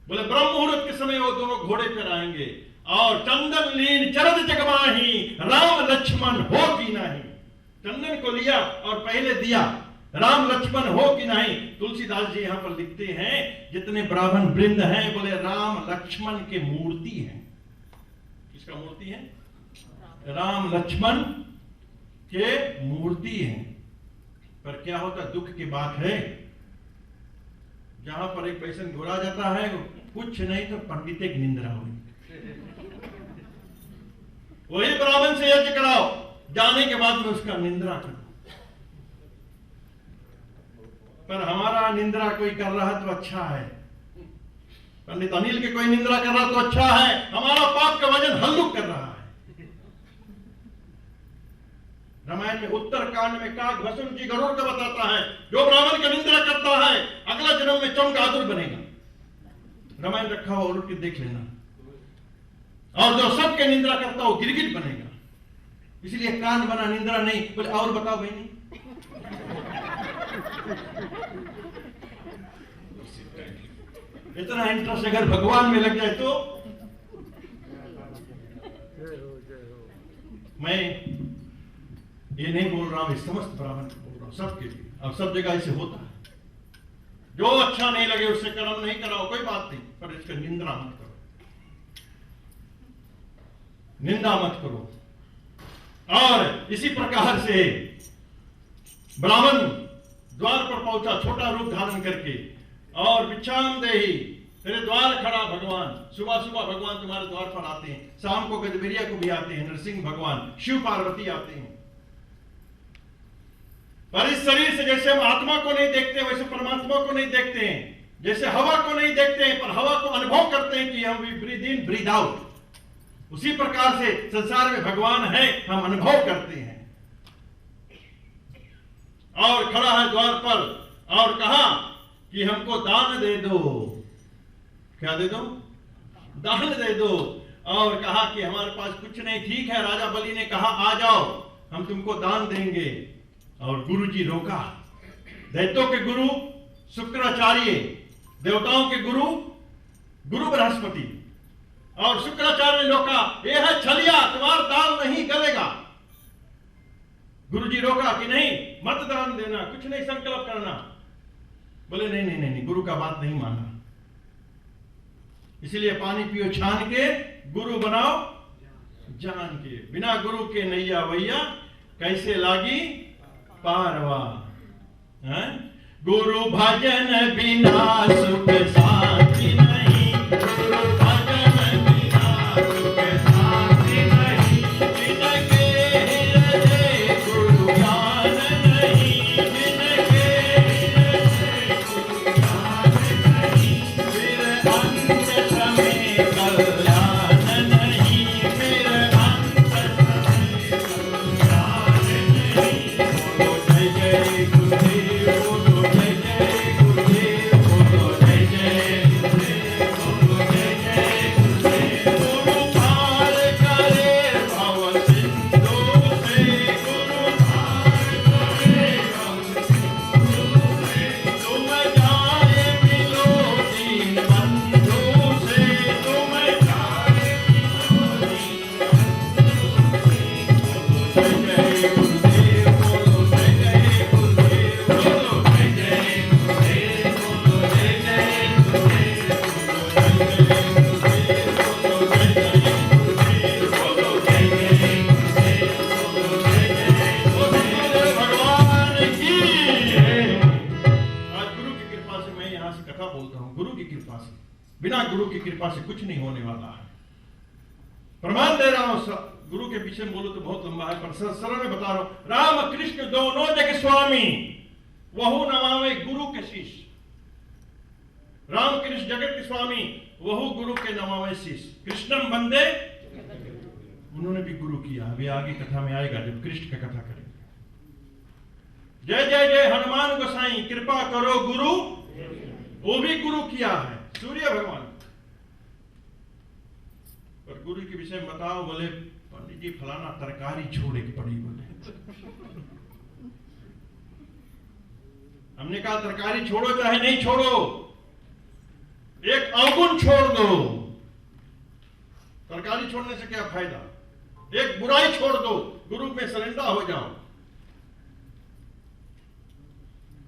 बोले ब्रह्म मुहूर्त के समय वो दोनों घोड़े पर आएंगे और चंदन लीन चरद जगमाही, राम लक्ष्मण हो कि नहीं। चंदन को लिया और पहले दिया, राम लक्ष्मण हो कि नहीं। तुलसीदास जी यहां पर लिखते हैं जितने ब्राह्मण वृंद हैं, बोले राम लक्ष्मण के मूर्ति हैं। किसका मूर्ति है? राम लक्ष्मण के मूर्ति है। पर क्या होता, दुख की बात है, जहां पर एक पैसा घोड़ा जाता है, कुछ नहीं तो पंडित एक निंद्रा हुई। वही ब्राह्मण से यज्ञ कराओ, जाने के बाद में उसका निंद्रा करो। पर हमारा निंद्रा कोई कर रहा तो अच्छा है, पंडित अनिल के कोई निंद्रा कर रहा तो अच्छा है, हमारा पाप का वजन हल्लुक कर रहा है। रामायण में उत्तर कांड में काग भस्म जी गरुड़ का बताता है, जो ब्राह्मण का निंद्रा करता है अगला जन्म में चमगादुर बनेगा। रामायण रखा हुआ उठ के देख लेना। और जो सबके निंद्रा करता हो गिरगिट बनेगा। इसलिए कांड बना, निंद्रा नहीं। बोले और बताओ भाई नहीं। इतना इंटरेस्ट अगर भगवान में लग जाए तो। मैं ये नहीं बोल रहा हूं, समस्त ब्राह्मण को बोल रहा हूं, सबके लिए। और सब जगह ऐसे होता है, जो अच्छा नहीं लगे उससे कर्म नहीं कराओ, कोई बात नहीं, पर इसका निंदा मत करो, निंदा मत करो। और इसी प्रकार से ब्राह्मण द्वार पर पहुंचा छोटा रूप धारण करके, और भिक्षाम देहि, तेरे द्वार खड़ा भगवान। सुबह सुबह भगवान तुम्हारे द्वार पर आते हैं, शाम को गजबेरिया को भी आते हैं, नरसिंह भगवान, शिव पार्वती आते हैं। पर इस शरीर से जैसे हम आत्मा को नहीं देखते वैसे परमात्मा को नहीं देखते हैं, जैसे हवा को नहीं देखते हैं पर हवा को अनुभव करते हैं कि हम ब्रीद इन ब्रीद आउट, उसी प्रकार से संसार में भगवान है, हम अनुभव करते हैं। और खड़ा है द्वार पर और कहा कि हमको दान दे दो। क्या दे दो? दान दे दो। और कहा कि हमारे पास कुछ नहीं, ठीक है। राजा बलि ने कहा आ जाओ, हम तुमको दान देंगे। और गुरु जी रोका। दैत्यों के गुरु शुक्राचार्य, देवताओं के गुरु गुरु बृहस्पति, और शुक्राचार्य ने रोका, यह है छलिया, तुम्हारा दान नहीं गलेगा। गुरु जी रोका कि नहीं, मत दान देना, कुछ नहीं संकल्प करना। बोले नहीं नहीं नहीं, गुरु का बात नहीं माना। इसलिए पानी पियो छान के, गुरु बनाओ जान के। बिना गुरु के नैया वैया कैसे लागी पारवा। गुरु भजन बिना सुख शांति नहीं, गुरु भजन बिना सुख शांति नहीं। जिनके हृदय गुरु ज्ञान नहीं, जिनके हृदय गुरु ज्ञान नहीं, फिर अंत समय कल्याण नहीं, फिर अंत समय कल्याण नहीं। बोलो जय जय गुरुदेव, बोलो जय जय गुरुदेव, बोलो जय जय गुरुदेव, बोलो जय जय गुरुदेव। गुरु पार करे भव सिंधु से, गुरु पार करे भव सिंधु से। तुम जाए मिलो दीन बंधु से, तुम जाए मिलो दीन बंधु से। बोलो जय जय गुरुदेव, बोलो जय जय गुरुदेव, बोलो जय जय गुरुदेव, बोलो जय जय गुरुदेव, बोलो जय जय गुरुदेव, बोलो जय जय गुरुदेव, बोलो जय जय गुरुदेव, बोलो जय जय गुरुदेव। भगवान की जय। आज गुरु की कृपा से मैं यहाँ से कथा बोलता हूँ, गुरु की कृपा से। बिना गुरु की कृपा से कुछ नहीं होने वाला है। प्रमाण दे रहा हूं, गुरु के पीछे बोलो तो बहुत लंबा है, पर सरल में बता रहा हूं। राम कृष्ण दोनों जग स्वामी, वहु नमावे गुरु के शिष्य। राम कृष्ण जगत के स्वामी, वहु गुरु के नमावे शिष्य। कृष्णम बंदे, उन्होंने भी गुरु किया। अभी आगे कथा में आएगा जब कृष्ण का कथा करेंगे। जय जय जय हनुमान गोसाई, कृपा करो गुरु, वो भी गुरु किया है सूर्य भगवान। गुरु के विषय में बताओ, बोले पंडित जी फलाना तरकारी छोड़े की पड़ी। बोले हमने कहा तरकारी छोड़ो चाहे नहीं छोड़ो, एक अवगुण छोड़ दो। तरकारी छोड़ने से क्या फायदा, एक बुराई छोड़ दो, गुरु में सरेंडर हो जाओ।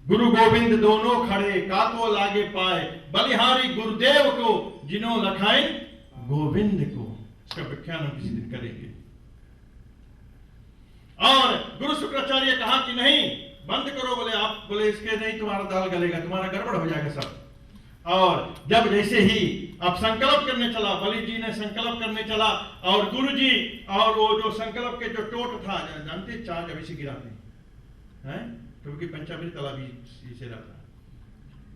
गुरु गोविंद दोनों खड़े, काको लागे पाए, बलिहारी गुरुदेव को, जिन्हों लखाए गोविंद को। इसका व्याख्यान हम किसी दिन करेंगे। और गुरु शुक्राचार्य कहा कि नहीं बंद करो। बोले आप, बोले इसके नहीं तुम्हारा दाल गलेगा, तुम्हारा गड़बड़ हो जाएगा सब। और जब जैसे ही अब संकल्प करने चला, बलि जी ने संकल्प करने चला, और गुरु जी और वो जो संकल्प के जो टोट था, जानते चार जब इसे गिराते हैं, क्योंकि पंचामृत तला भी इसे रहता है,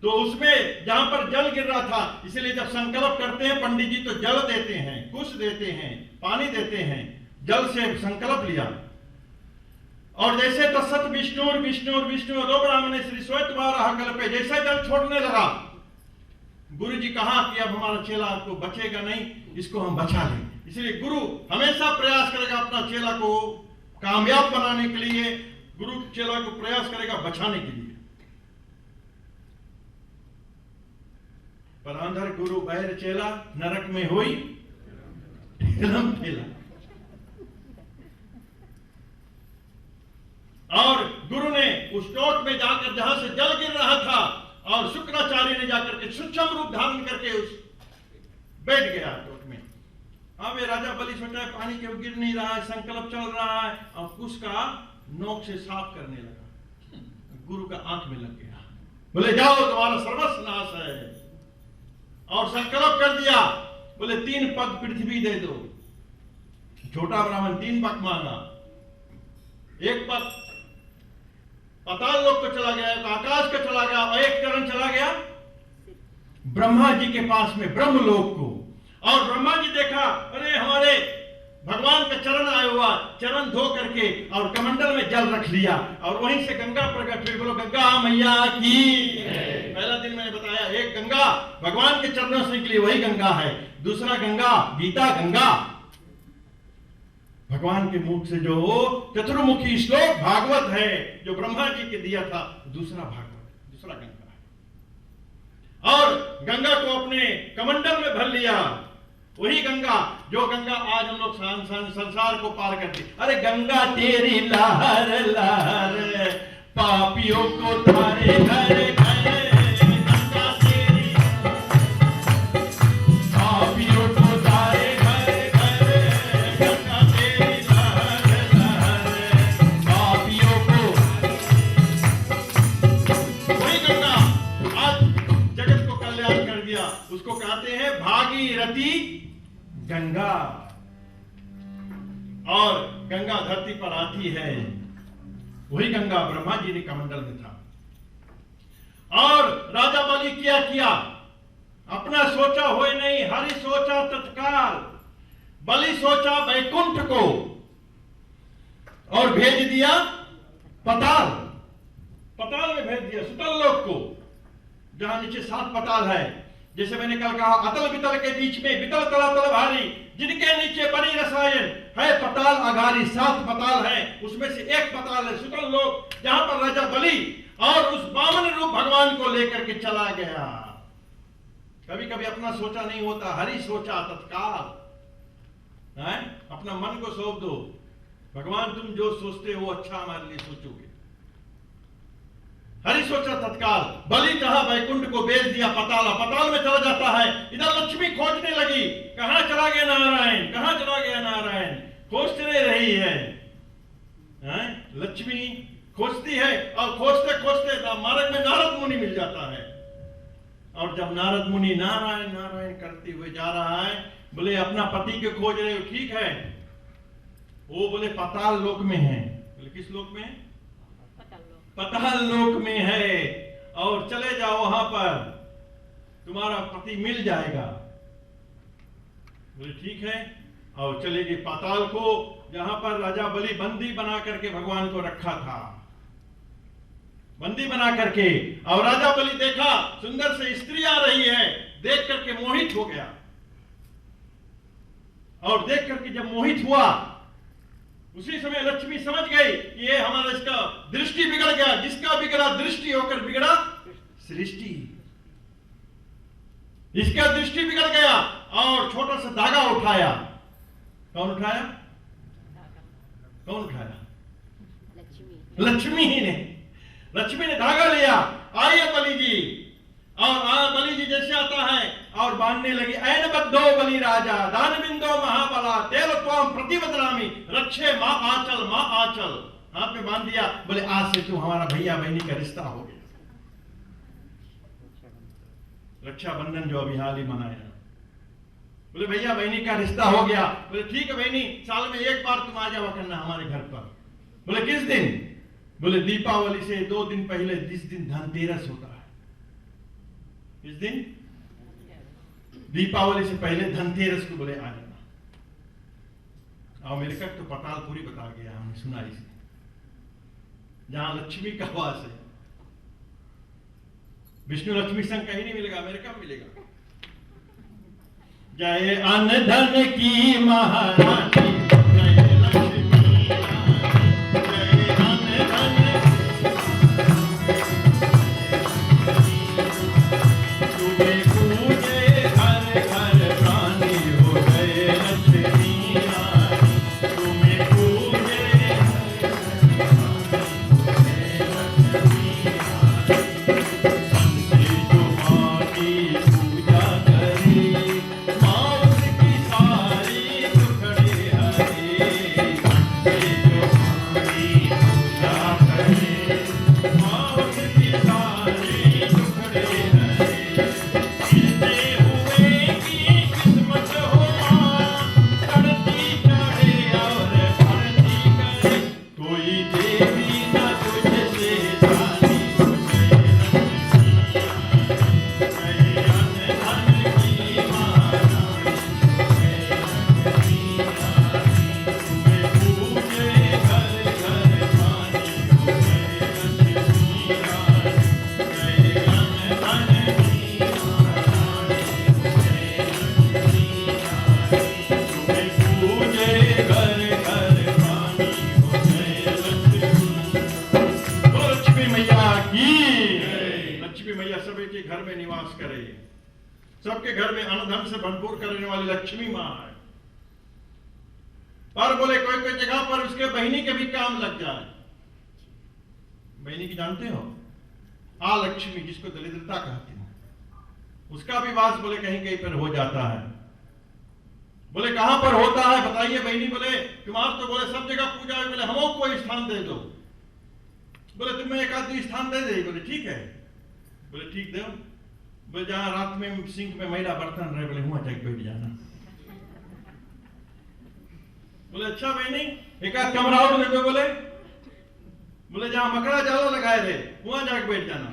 तो उसमें जहां पर जल गिर रहा था, इसलिए जब संकल्प करते हैं पंडित जी तो जल देते हैं, कुश देते हैं, पानी देते हैं, जल से संकल्प लिया। और जैसे तत्सत विष्णु विष्णु विष्णु दो ब्राह्मण श्री स्वयं तुम्हारा कल पे जैसे जल छोड़ने लगा, गुरु जी कहा कि अब हमारा चेला आपको बचेगा नहीं, इसको हम बचा लें। इसलिए गुरु हमेशा प्रयास करेगा अपना चेला को कामयाब बनाने के लिए, गुरु चेला को प्रयास करेगा बचाने के लिए। पर अंधर गुरु बैर चेला, नरक में होई ठेलम ठेला। और गुरु ने उस टोट में जाकर जहां से जल गिर रहा था, और शुक्राचार्य ने जाकर के सूक्ष्म रूप धारण करके उस बैठ गया टोट में। अब राजा बलि सोचा पानी के गिर नहीं रहा है, संकल्प चल रहा है, और उसका नोक से साफ करने लगा। गुरु का आंख में लग गया, बोले जाओ तुम्हारा सर्वस्व नाश है। और संकल्प कर दिया, बोले 3 पग पृथ्वी दे दो। छोटा ब्राह्मण 3 पग मांगा, 1 पग पाताल लोक को चला गया, एक आकाश को चला गया, और 1 चरण चला गया ब्रह्मा जी के पास में ब्रह्म लोक को। और ब्रह्मा जी देखा, अरे हमारे भगवान का चरण आया हुआ, चरण धो करके और कमंडल में जल रख लिया, और वहीं से गंगा प्रकट हुई। बोलो गंगा मैया की। पहला दिन मैंने बताया, एक गंगा भगवान के चरणों से निकली वही गंगा है, दूसरा गंगा गीता गंगा, भगवान के मुख से जो चतुर्मुखी श्लोक भागवत है जो ब्रह्मा जी के दिया था, दूसरा भागवत, दूसरा गंगा है। और गंगा को अपने कमंडल में भर लिया, वही गंगा जो गंगा आज हम लोग संसार को पार करते। अरे गंगा तेरी लहर लहर, पापियों को थारे घर घर, गंगा तेरी पापियों को थारे घर घर, गंगा तेरी लहर लहर, पापियों को। वही गंगा आज जगत को कल्याण कर दिया, उसको कहते हैं भागीरथी गंगा। और गंगा धरती पर आती है, वही गंगा ब्रह्मा जी ने कमंडल में था। और राजा बलि क्या किया, अपना सोचा हुए नहीं, हरि सोचा तत्काल। बलि सोचा वैकुंठ को और भेज दिया पताल, पताल में भेज दिया सुतल लोक को, जहां नीचे 7 पताल है। जैसे मैंने कल कहा, अतल वितल के बीच में वितल तलातल भारी, जिनके नीचे बनी रसायन है पताल अगारी। 7 पताल है, उसमें से एक पताल है सुतल लोक, जहां पर राजा बलि और उस बामन रूप भगवान को लेकर के चला गया। कभी कभी अपना सोचा नहीं होता, हरि सोचा तत्काल है। अपना मन को सौंप दो, भगवान तुम जो सोचते हो अच्छा हमारे लिए सोचोगे। हरि सोचा तत्काल। बलि कहा वैकुंठ को भेज दिया पताल, पताल में चला जाता है। इधर लक्ष्मी खोजने लगी, कहां चला गया नारायण, कहां चला गया नारायण, खोजते रही है। लक्ष्मी खोजती है, और खोजते खोजते मार्ग में नारद मुनि मिल जाता है। और जब नारद मुनि नारायण नारायण करते हुए जा रहा है, बोले अपना पति के खोज रहे हो, ठीक है। वो बोले पाताल लोक में है। बोले किस लोक में है? पाताल लोक में है, और चले जाओ वहां पर, तुम्हारा पति मिल जाएगा। बोले ठीक है, और चले गए पाताल को, जहां पर राजा बलि बंदी बना करके भगवान को रखा था, बंदी बना करके। और राजा बलि देखा सुंदर से स्त्री आ रही है, देख करके मोहित हो गया। और देख करके जब मोहित हुआ, उसी समय लक्ष्मी समझ गई कि ये हमारा इसका दृष्टि बिगड़ गया। जिसका बिगड़ा दृष्टि होकर बिगड़ा सृष्टि। इसका दृष्टि बिगड़ गया और छोटा सा धागा उठाया। कौन उठाया? कौन उठाया? लक्ष्मी ही ने। लक्ष्मी ने धागा लिया। आइए बलि जी। और बलि जी जैसे आता है और बांधने लगी। ऐन बद्धो बलि राजा दान बिंदो महाबला तेल त्वाम प्रतिबदनामी रक्षे मां आंचल मां आंचल। हाथ में बांध दिया। बोले आज से तू हमारा भैया बहनी का रिश्ता हो गया। रक्षाबंधन जो अभी हाल ही मनाया। बोले भैया बहनी का रिश्ता हो गया। बोले ठीक है बहनी, साल में एक बार तुम आ जाओ करना हमारे घर पर। बोले किस दिन? बोले दीपावली से 2 दिन पहले, जिस दिन धनतेरस होता है। किस दिन? दीपावली से पहले धनतेरस को बोले आ जाना। और मेरे का तो पतालपुरी बता गया, हमने सुना इसे, जहां लक्ष्मी का वास है। विष्णु लक्ष्मी संग कहीं नहीं मिलेगा, मेरे कब मिलेगा। जय अन्न धन की महारानी, जय लक्ष्मी, जय अन्न धन, तुम्हें पूजे घर घर प्राणी हो गए लक्ष्मी रानी, तुम्हें पूजे सबके घर में अन्न धन से भरपूर करने वाली लक्ष्मी मां है। पर बोले कोई कोई जगह पर उसके बहनी के भी काम लग जाए। बहनी की जानते हो? लक्ष्मी, जिसको दरिद्रता कहते हैं, उसका भी वास बोले कहीं कहीं पर हो जाता है। बोले कहां पर होता है बताइए बहनी। बोले तुम्हार तो बोले सब जगह पूजा है। बोले हमको कोई स्थान दे दो। बोले तुम्हें एक आदमी स्थान दे दे। बोले ठीक है। बोले ठीक दो। बोले जहां रात में सिंक में मैला बर्तन रहे, बोले हुआ जाके बैठ जाना। बोले अच्छा बहनी, एक आध कमरा और दे दो। बोले जहां मकड़ा जाला लगाए रहे वहां जाके बैठ जाना।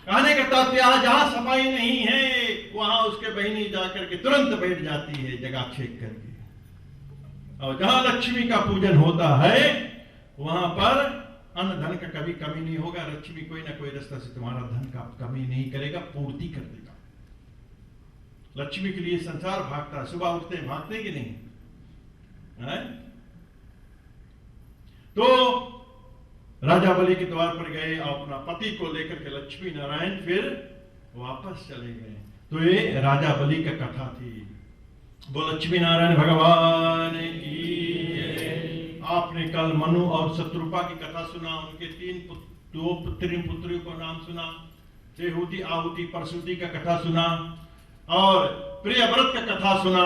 कहने का तात्पर्य जहां सफाई नहीं है वहां उसके बहनी जाकर के तुरंत बैठ जाती है जगह छेक करके। और जहां लक्ष्मी का पूजन होता है वहां पर अन्न धन का कभी कमी नहीं होगा। लक्ष्मी कोई ना कोई रास्ता से तुम्हारा धन का कमी नहीं करेगा, पूर्ति कर देगा। लक्ष्मी के लिए संसार भागता है। सुबह उठते हैं भागते कि नहीं है? तो राजा बलि के द्वार पर गए और अपना पति को लेकर के लक्ष्मी नारायण फिर वापस चले गए। तो ये राजा बलि का कथा थी। वो लक्ष्मी नारायण भगवान की। आपने कल मनु और शत्रुपा की कथा सुना। उनके 2 पुत्रियों को नाम सुना। देहूति आहुति परशुति का कथा सुना और प्रियव्रत का कथा सुना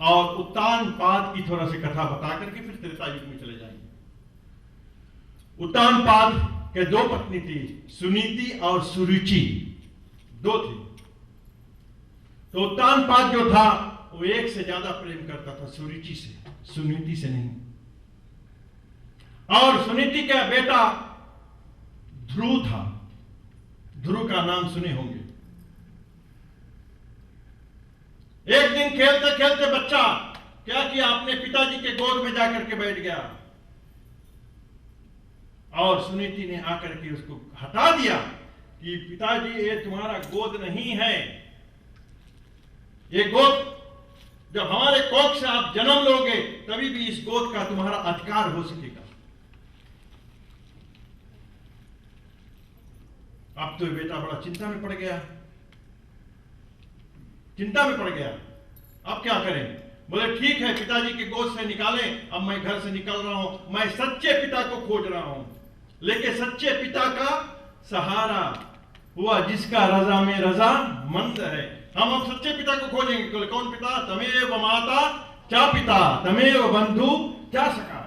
और उत्तानपाद की थोड़ा सी कथा बता करके फिर त्रेता युग में चले जाएंगे। उत्तानपाद के 2 पत्नी थी, सुनीति और सुरुचि, 2 थी। तो उत्तानपाद जो था वो एक से ज्यादा प्रेम करता था सुरुचि से, सुनीति से नहीं। और सुनीति का बेटा ध्रुव था। ध्रुव का नाम सुने होंगे। एक दिन खेलते खेलते बच्चा क्या किया, अपने पिताजी के गोद में जाकर के बैठ गया और सुनीति ने आकर के उसको हटा दिया कि पिताजी ये तुम्हारा गोद नहीं है, ये गोद जब हमारे कोख से आप जन्म लोगे तभी भी इस गोद का तुम्हारा अधिकार हो सकेगा। अब तो ये बेटा बड़ा चिंता में पड़ गया, चिंता में पड़ गया। अब क्या करें? बोले ठीक है, पिताजी के गोद से निकाले, अब मैं घर से निकल रहा हूं, मैं सच्चे पिता को खोज रहा हूं। लेकिन सच्चे पिता का सहारा हुआ जिसका रजा में रजा मंद है। हम अब सच्चे पिता को खोजेंगे। कौन पिता? तमेव माता चा पिता तमेव बंधु चा सखा।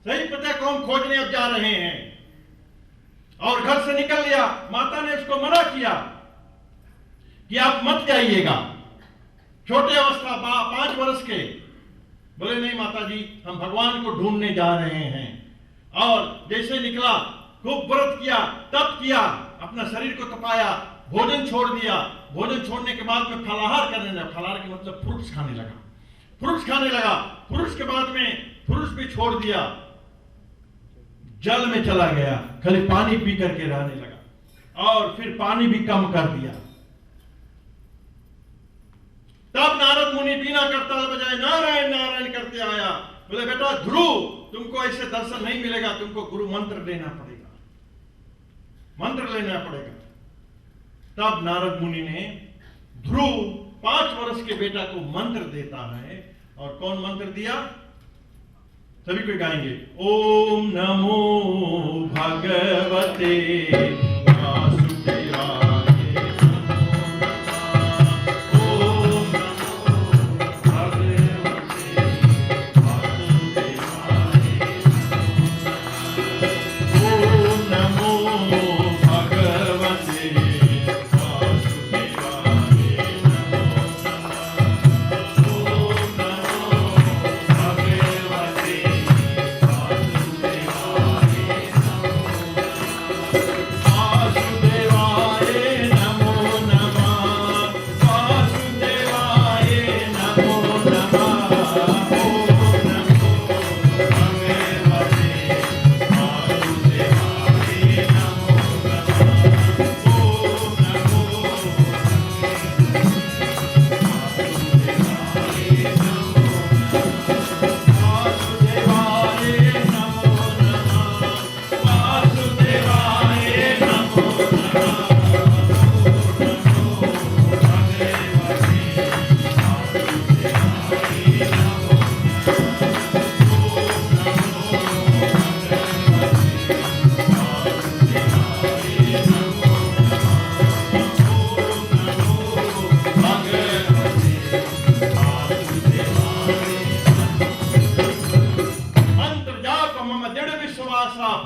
सही पिता को हम खोजने अब जा रहे हैं। और घर से निकल लिया। माता ने उसको मना किया कि आप मत जाइएगा, छोटे अवस्था 5 वर्ष के। बोले नहीं माता जी, हम भगवान को ढूंढने जा रहे हैं। और जैसे निकला, खूब व्रत किया, तप किया, अपना शरीर को तपाया, भोजन छोड़ दिया। भोजन छोड़ने के बाद में फलाहार करने लगा। फलाहार के मतलब फ्रूट्स खाने लगा। फ्रूट्स खाने लगा। फ्रूट्स के बाद में फ्रूट्स भी छोड़ दिया, जल में चला गया, खाली पानी पी करके रहने लगा। और फिर पानी भी कम कर दिया। तब नारद मुनि बीना करताल बजाए नारायण नारायण करते आया। बोले बेटा ध्रुव, तुमको ऐसे दर्शन नहीं मिलेगा, तुमको गुरु मंत्र लेना पड़ेगा, मंत्र लेना पड़ेगा। तब नारद मुनि ने ध्रुव 5 वर्ष के बेटा को मंत्र देता है। और कौन मंत्र दिया? सभी कोई गाएंगे। ओम नमो भगवते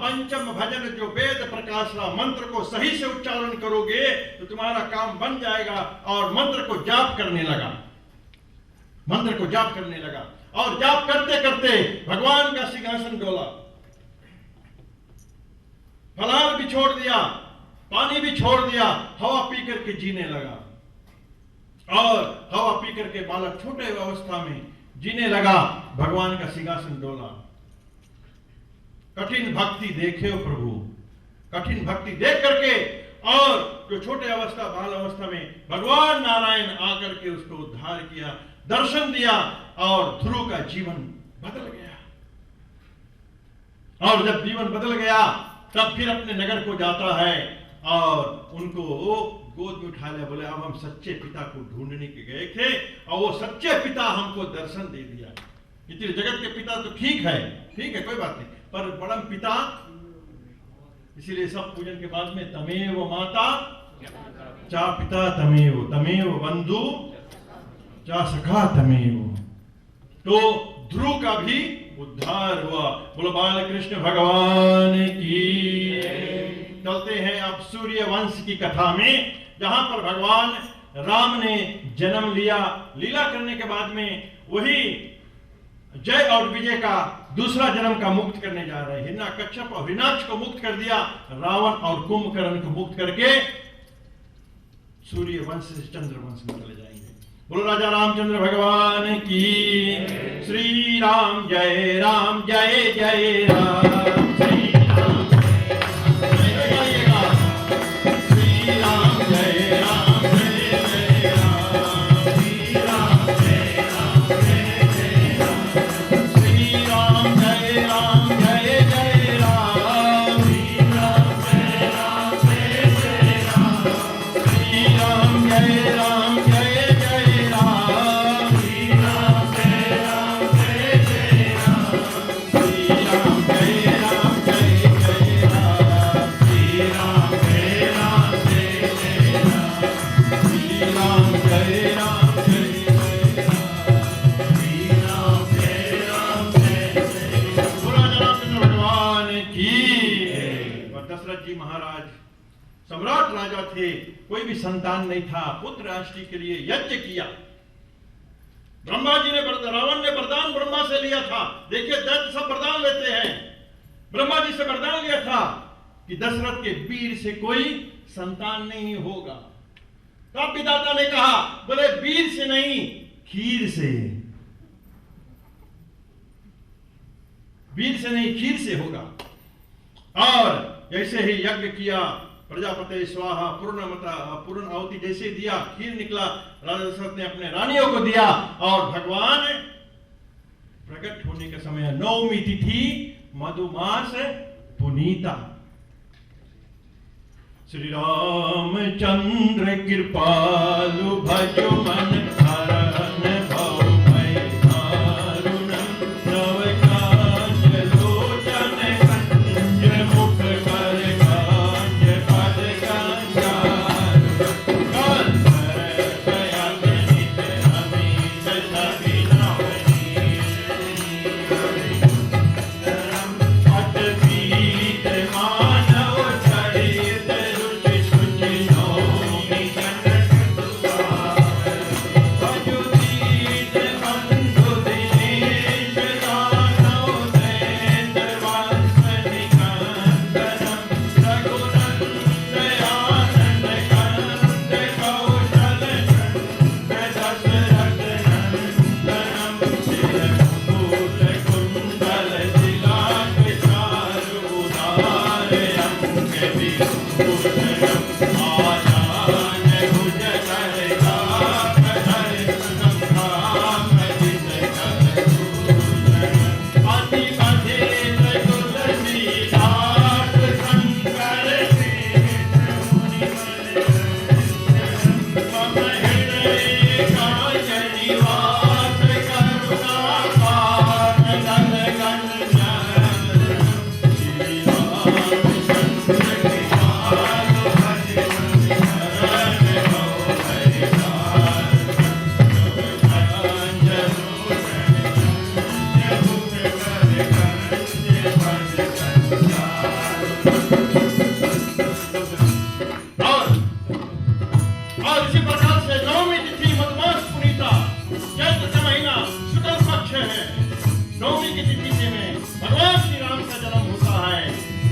पंचम भजन जो वेद प्रकाशा मंत्र को सही से उच्चारण करोगे तो तुम्हारा काम बन जाएगा। और मंत्र को जाप करने लगा, मंत्र को जाप करने लगा। और जाप करते करते भगवान का सिंहासन डोला, फलाहार भी छोड़ दिया, पानी भी छोड़ दिया, हवा पी करके जीने लगा। और हवा पी करके बालक छोटे अवस्था में जीने लगा। भगवान का सिंहासन डोला। कठिन भक्ति देखे प्रभु, कठिन भक्ति देख करके और जो छोटे अवस्था बाल अवस्था में भगवान नारायण आकर के उसको उद्धार किया, दर्शन दिया और ध्रुव का जीवन बदल गया। और जब जीवन बदल गया तब फिर अपने नगर को जाता है और उनको वो गोद में उठा लिया। बोले अब हम सच्चे पिता को ढूंढने के गए थे और वो सच्चे पिता हमको दर्शन दे दिया। इतने जगत के पिता तो ठीक है कोई बात नहीं, पर परम पिता, इसीलिए सब पूजन के बाद में तमेव माता चा पिता तमेव तमेव बंधु चा सखा तमेव। तो ध्रुव का भी उद्धार हुआ। बोलो बाल कृष्ण भगवान की। चलते हैं अब सूर्य वंश की कथा में, जहां पर भगवान राम ने जन्म लिया। लीला करने के बाद में वही जय और विजय का दूसरा जन्म का मुक्त करने जा रहे हैं। हिरण्यकश्यप और हिरण्याक्ष को मुक्त कर दिया, रावण और कुंभकर्ण को मुक्त करके सूर्य वंश से चंद्र वंश में चले जाएंगे। बोलो राजा रामचंद्र भगवान की। श्री राम जय जय राम। श्री राम गाइएगा। श्री राम जय जय राम। श्री राम जी महाराज सम्राट राजा थे, कोई भी संतान नहीं था, पुत्र राष्ट्र के लिए यज्ञ किया। ब्रह्मा जी ने रावण ने वरदान ब्रह्मा से लिया था। देखिए दैत्य सब वरदान लेते हैं। ब्रह्मा जी से वरदान लिया था कि दशरथ के वीर से कोई संतान नहीं होगा। तब विधाता ने कहा, बोले वीर से नहीं, खीर से, वीर से नहीं खीर से होगा। और जैसे ही यज्ञ किया, प्रजापति स्वाहा पूर्ण आहुति जैसे दिया, खीर निकला, राजा दशरथ ने अपने रानियों को दिया। और भगवान प्रकट होने का समय 9वीं तिथि मधुमास पुनीता। श्री रामचंद्र कृपालु भजो मन हरन भव भय दारुण नव काज लोचन कंज मुख कर काज पद कंजार काल कर दयाल नित हमीज सभी नवनीत अत पीत मानव चरित रुचि सुचि नौमी जनक दुआर भजुदीत बंधु दिनेश दानव दैत वंश निकंदनम रघुनंद आनंद कंद कौशल दशरथ नंदनम शिरमुकुट कुंडल तिलक चारु उदार अंग विभूषणम आजान भुज कर काकधर संग्राम जित कर पूजनम अति बधिर तुलसीदास शंकर शेष मुनि मम हृदय काज निवास करुणा पार गल गंजन श्री रामचंद्र कृपालु भज हरन भव भय दारुण कंज और इसी प्रकार से 9वीं तिथि मधुमास पुनीता, चैत्र का महीना शुक्ल पक्ष है। 9वीं की तिथि से में भगवान श्री राम का जन्म होता है।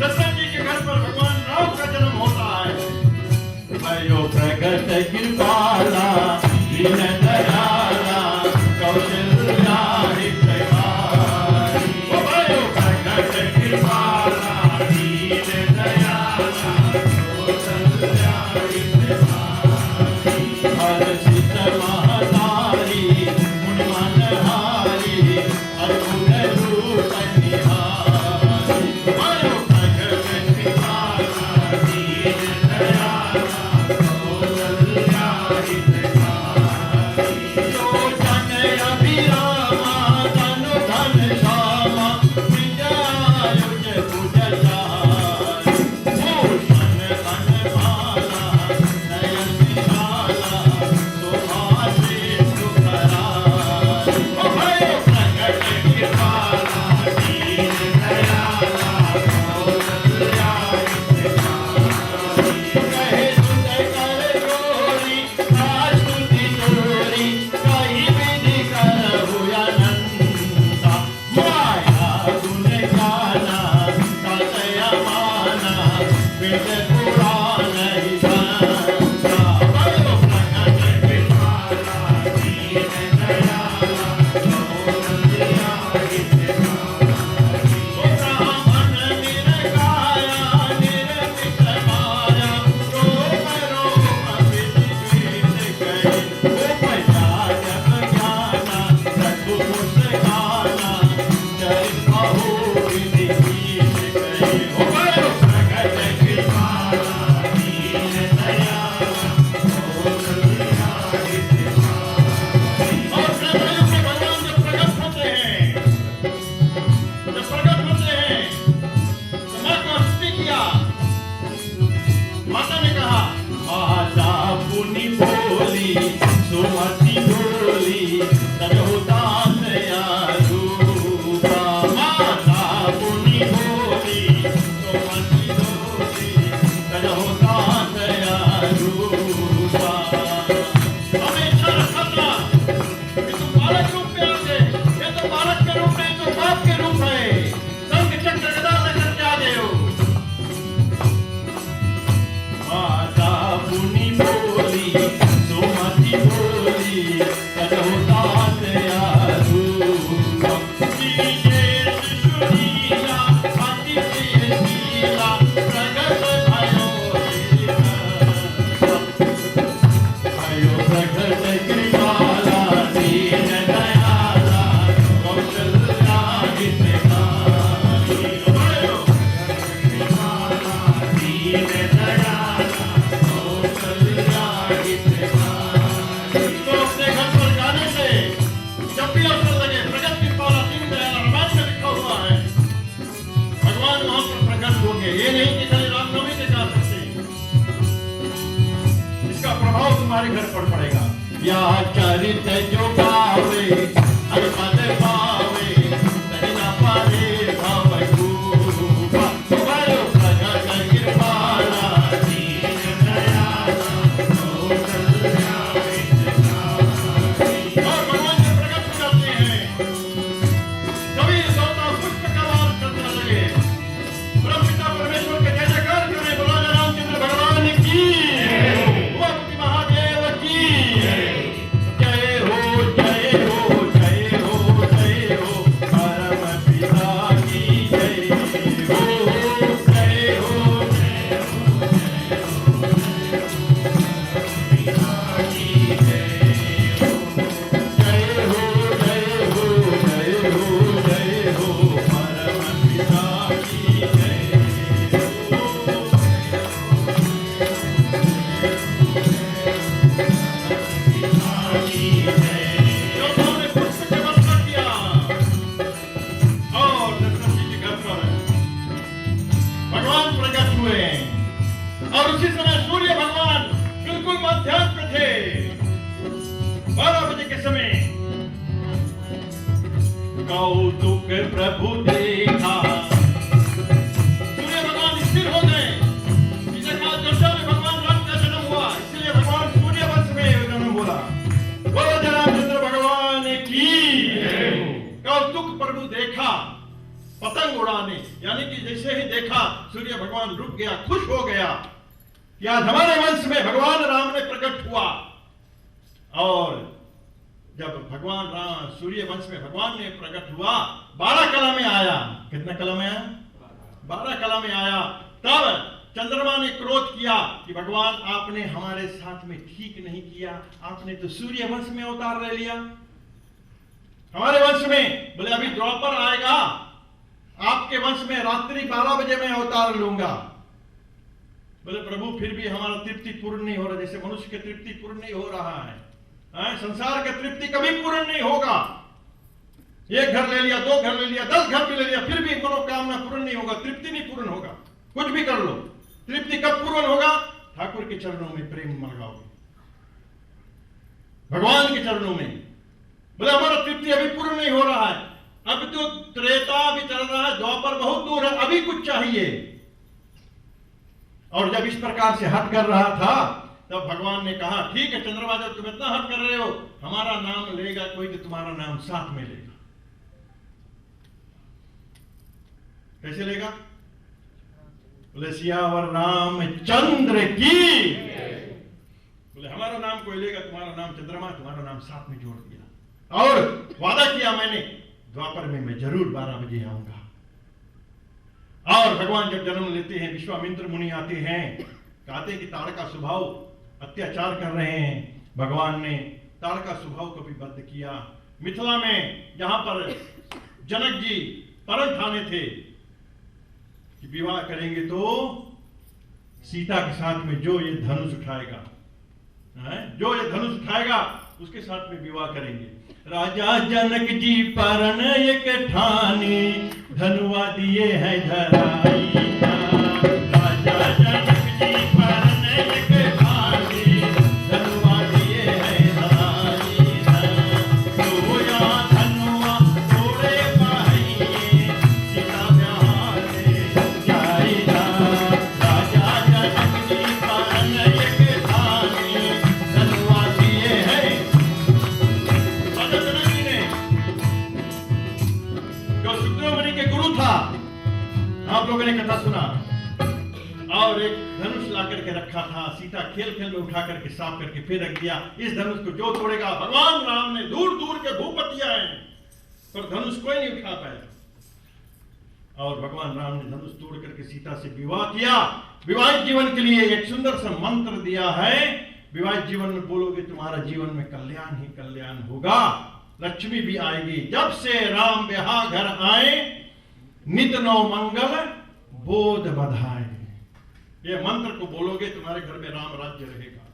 दशरथ जी के घर पर भगवान राम का जन्म होता है। भयो प्रगट कृपाला दीन दयाला कौशल्या हितकारी। ओ भयो प्रगट कृपाला दीन दयाला कौशल्या हितकारी। हर्षित महतारी मुनि मनहारी अद्भुत रूप निहारी। भयो प्रगट कृपाला दीन दयाला कौशल्या हितकारी। लोचन अभिरामा तनु धन श्यामा विजयायुज भुज चारि। भूषण वनमाला नयन विशाला शोभा से सुखराई। ओ भयो प्रगट कृपाला दीन दयाला कौशल्या हितकारी। कहे सुत कर जोरी आस्तुति जोरी कही विधि करहु अनंता। माया गुण गाना सतय माना वेद पुराण ही संता। भयो प्रगट कृपाला दीन दयाला कौशल्या हितकारी। ओ ब्राह्मण निरकाया निर्मित माया रोम रोम विदित गए। ओ प्रजा जब ज्ञाना रघु मुस्काना चरित बहु विधि कीत गए। ओ भयो प्रगट कृपाला दीन दयाला कौशल्या हितकारी। और सदैव से भगवान जब प्रकट होते हैं, तो माँ को स्तुति किया। माता ने कहा, माता पुनि बोली सुमति डोली तनु दास रूपा। माता पुनि बोली सुमति डोली पढ़ पड़ेगा। या चरित जो गावे हर पद पावे तहिना पारे भव खूब बल प्रगट कृपाला दीन दयाला हो कल्याण और भगवान जब प्रकट हो जाते हैं तभी देवता पुष्प का वार करने लगे। ब्रह्म पिता परमेश्वर के जय जयकार करें। बोलो जय रामचंद्र भगवान की, भगवती महादेव की जय हो जय हो जय हो जय हो। परम पिता की जय हो जय हो जय भगवान प्रकट हुए और उसी समय सूर्य भगवान बिल्कुल मध्याह्न पे थे। 12 बजे के समय कौतुक प्रभु देखा, सूर्य भगवान स्थिर हो गए। इसे कहा अयोध्या में भगवान राम का जन्म हुआ, इसलिए भगवान सूर्य वंश में जन्म बोला। बोलो जय रामचंद्र भगवान की। कौतुक प्रभु देखा पतंग उड़ाने, यानी कि जैसे ही देखा सूर्य भगवान रुक गया, खुश हो गया कि आज हमारे वंश में भगवान राम ने प्रकट हुआ। और जब भगवान राम सूर्य वंश में भगवान ने प्रकट हुआ, 12 कला में आया। कितना कला में आया? 12 कला में आया। तब चंद्रमा ने क्रोध किया कि भगवान आपने हमारे साथ में ठीक नहीं किया, आपने तो सूर्य वंश में अवतार ले लिया हमारे वंश में। बोले अभी द्वापर आएगा, आपके वंश में रात्रि 12 बजे मैं अवतार लूंगा। बोले प्रभु फिर भी हमारा तृप्ति पूर्ण नहीं हो रहा, जैसे मनुष्य की तृप्ति पूर्ण नहीं हो रहा है। संसार का तृप्ति कभी पूर्ण नहीं होगा। एक घर ले लिया, 2 घर ले लिया, 10 घर भी ले लिया, फिर भी मनोकामना पूर्ण नहीं होगा, तृप्ति नहीं पूर्ण होगा। कुछ भी कर लो, तृप्ति कब पूर्ण होगा? ठाकुर के चरणों में प्रेम लगाओगे, भगवान के चरणों में। बोले हमारा तृप्ति अभी पूर्ण नहीं हो रहा है, अब तो त्रेता भी चल रहा है, द्वापर बहुत दूर है, अभी कुछ चाहिए। और जब इस प्रकार से हट कर रहा था तब भगवान ने कहा ठीक है चंद्रमा, जब तुम इतना हट कर रहे हो, हमारा नाम लेगा कोई तो तुम्हारा नाम साथ में लेगा। कैसे लेगा? बोले सियावर रामचंद्र की। बोले हमारा नाम कोई लेगा, तुम्हारा नाम चंद्रमा, तुम्हारा नाम साथ में जोड़ दिया। और वादा किया मैंने द्वापर में मैं जरूर 12 बजे आऊंगा। और भगवान जब जन्म लेते हैं, विश्वामित्र मुनि आते हैं, कहते हैं कि ताड़का स्वभाव अत्याचार कर रहे हैं। भगवान ने ताड़का स्वभाव को भी बंद किया। मिथिला में जहां पर जनक जी परम ठाने थे कि विवाह करेंगे तो सीता के साथ में जो ये धनुष उठाएगा, जो ये धनुष उठाएगा उसके साथ में विवाह करेंगे। राजा जनक जी परन एक ठानी, धनुआ दिए है धराई। राजा जनक जी परन एक ठानी, धनुआ दिए है धराई। सोया धनुआ तोड़े पाइए, सीता ब्याहने जाइना। राजा जनक जी परन एक ठानी, धनुआ दिए है। जो सुग्रीव के गुरु था, आप लोगों ने कथा सुना, और एक धनुष ला करके रखा था। सीता खेल खेल में उठा करके साफ करके फिर रख दिया। इस धनुष को जो तोड़ेगा, भगवान राम ने दूर दूर के भूपतियां हैं पर धनुष कोई नहीं उठा पाया। और भगवान राम ने धनुष तोड़ करके सीता से विवाह किया। विवाहित जीवन के लिए एक सुंदर सा मंत्र दिया है। विवाहित जीवन में बोलोगे तुम्हारा जीवन में कल्याण ही कल्याण होगा, लक्ष्मी भी आएगी। जब से राम ब्याह घर आए, नित नौ मंगल बोध बधाए। ये मंत्र को बोलोगे तुम्हारे घर में राम राज्य रहेगा।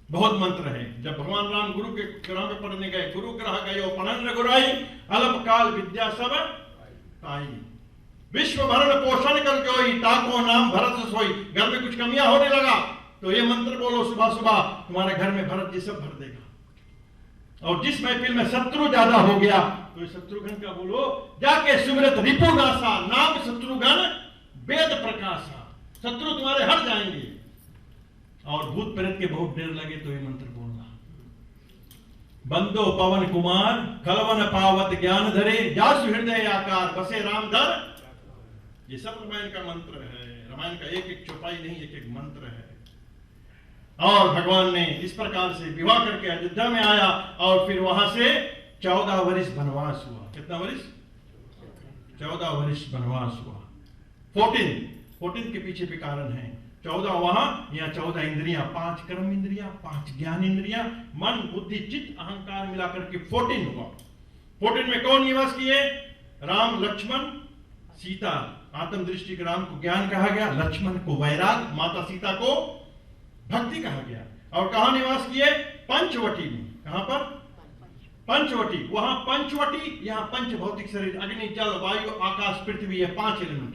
बहुत मंत्र है। जब भगवान राम गुरु के ग्रह में पढ़ने गए, गुरु ग्रह गयो पनन गुराई, अल्पकाल विद्या सब पाई। विश्व भरण पोषण कर जोई, ताको नाम भरत सोई। घर में कुछ कमियां होने लगा तो ये मंत्र बोलो सुबह सुबह, तुम्हारे घर में भरत जी सब भर देगा। और जिस महफिल में शत्रु ज्यादा हो गया तो ये शत्रुघ्न का बोलो, जाके सुमिरत रिपुनासा नाम शत्रुघ्न वेद प्रकाशा, शत्रु तुम्हारे हट जाएंगे। और भूत प्रेत के बहुत डर लगे तो ये मंत्र बोलना, बंदो पवन कुमार खलवन पावत ज्ञान धरे, जासु हृदय आकार बसे राम धर। ये सब रामायण का मंत्र है, रामायण का एक एक चौपाई नहीं, एक एक मंत्र है। और भगवान ने इस प्रकार से विवाह करके अयोध्या में आया और फिर वहां से 14 वर्ष वनवास हुआ। कितना वर्ष? 14 वर्ष वनवास हुआ। 14 के पीछे भी कारण है। 14 वहां, यहाँ 14 इंद्रियां, 5 कर्म इंद्रियां, 5 ज्ञान इंद्रियां, मन बुद्धि चित्त अहंकार मिलाकर के 14 हुआ। 14 में कौन निवास किए? राम लक्ष्मण सीता। आत्म दृष्टि के राम को ज्ञान कहा गया, लक्ष्मण को वैराग, माता सीता को भक्ति कहा गया। और कहां निवास किए? पंचवटी में। कहां पर? पंचवटी। वहां पंचवटी, यहां पंच भौतिक शरीर, अग्नि जल वायु आकाश पृथ्वी, है 5 एलिमेंट।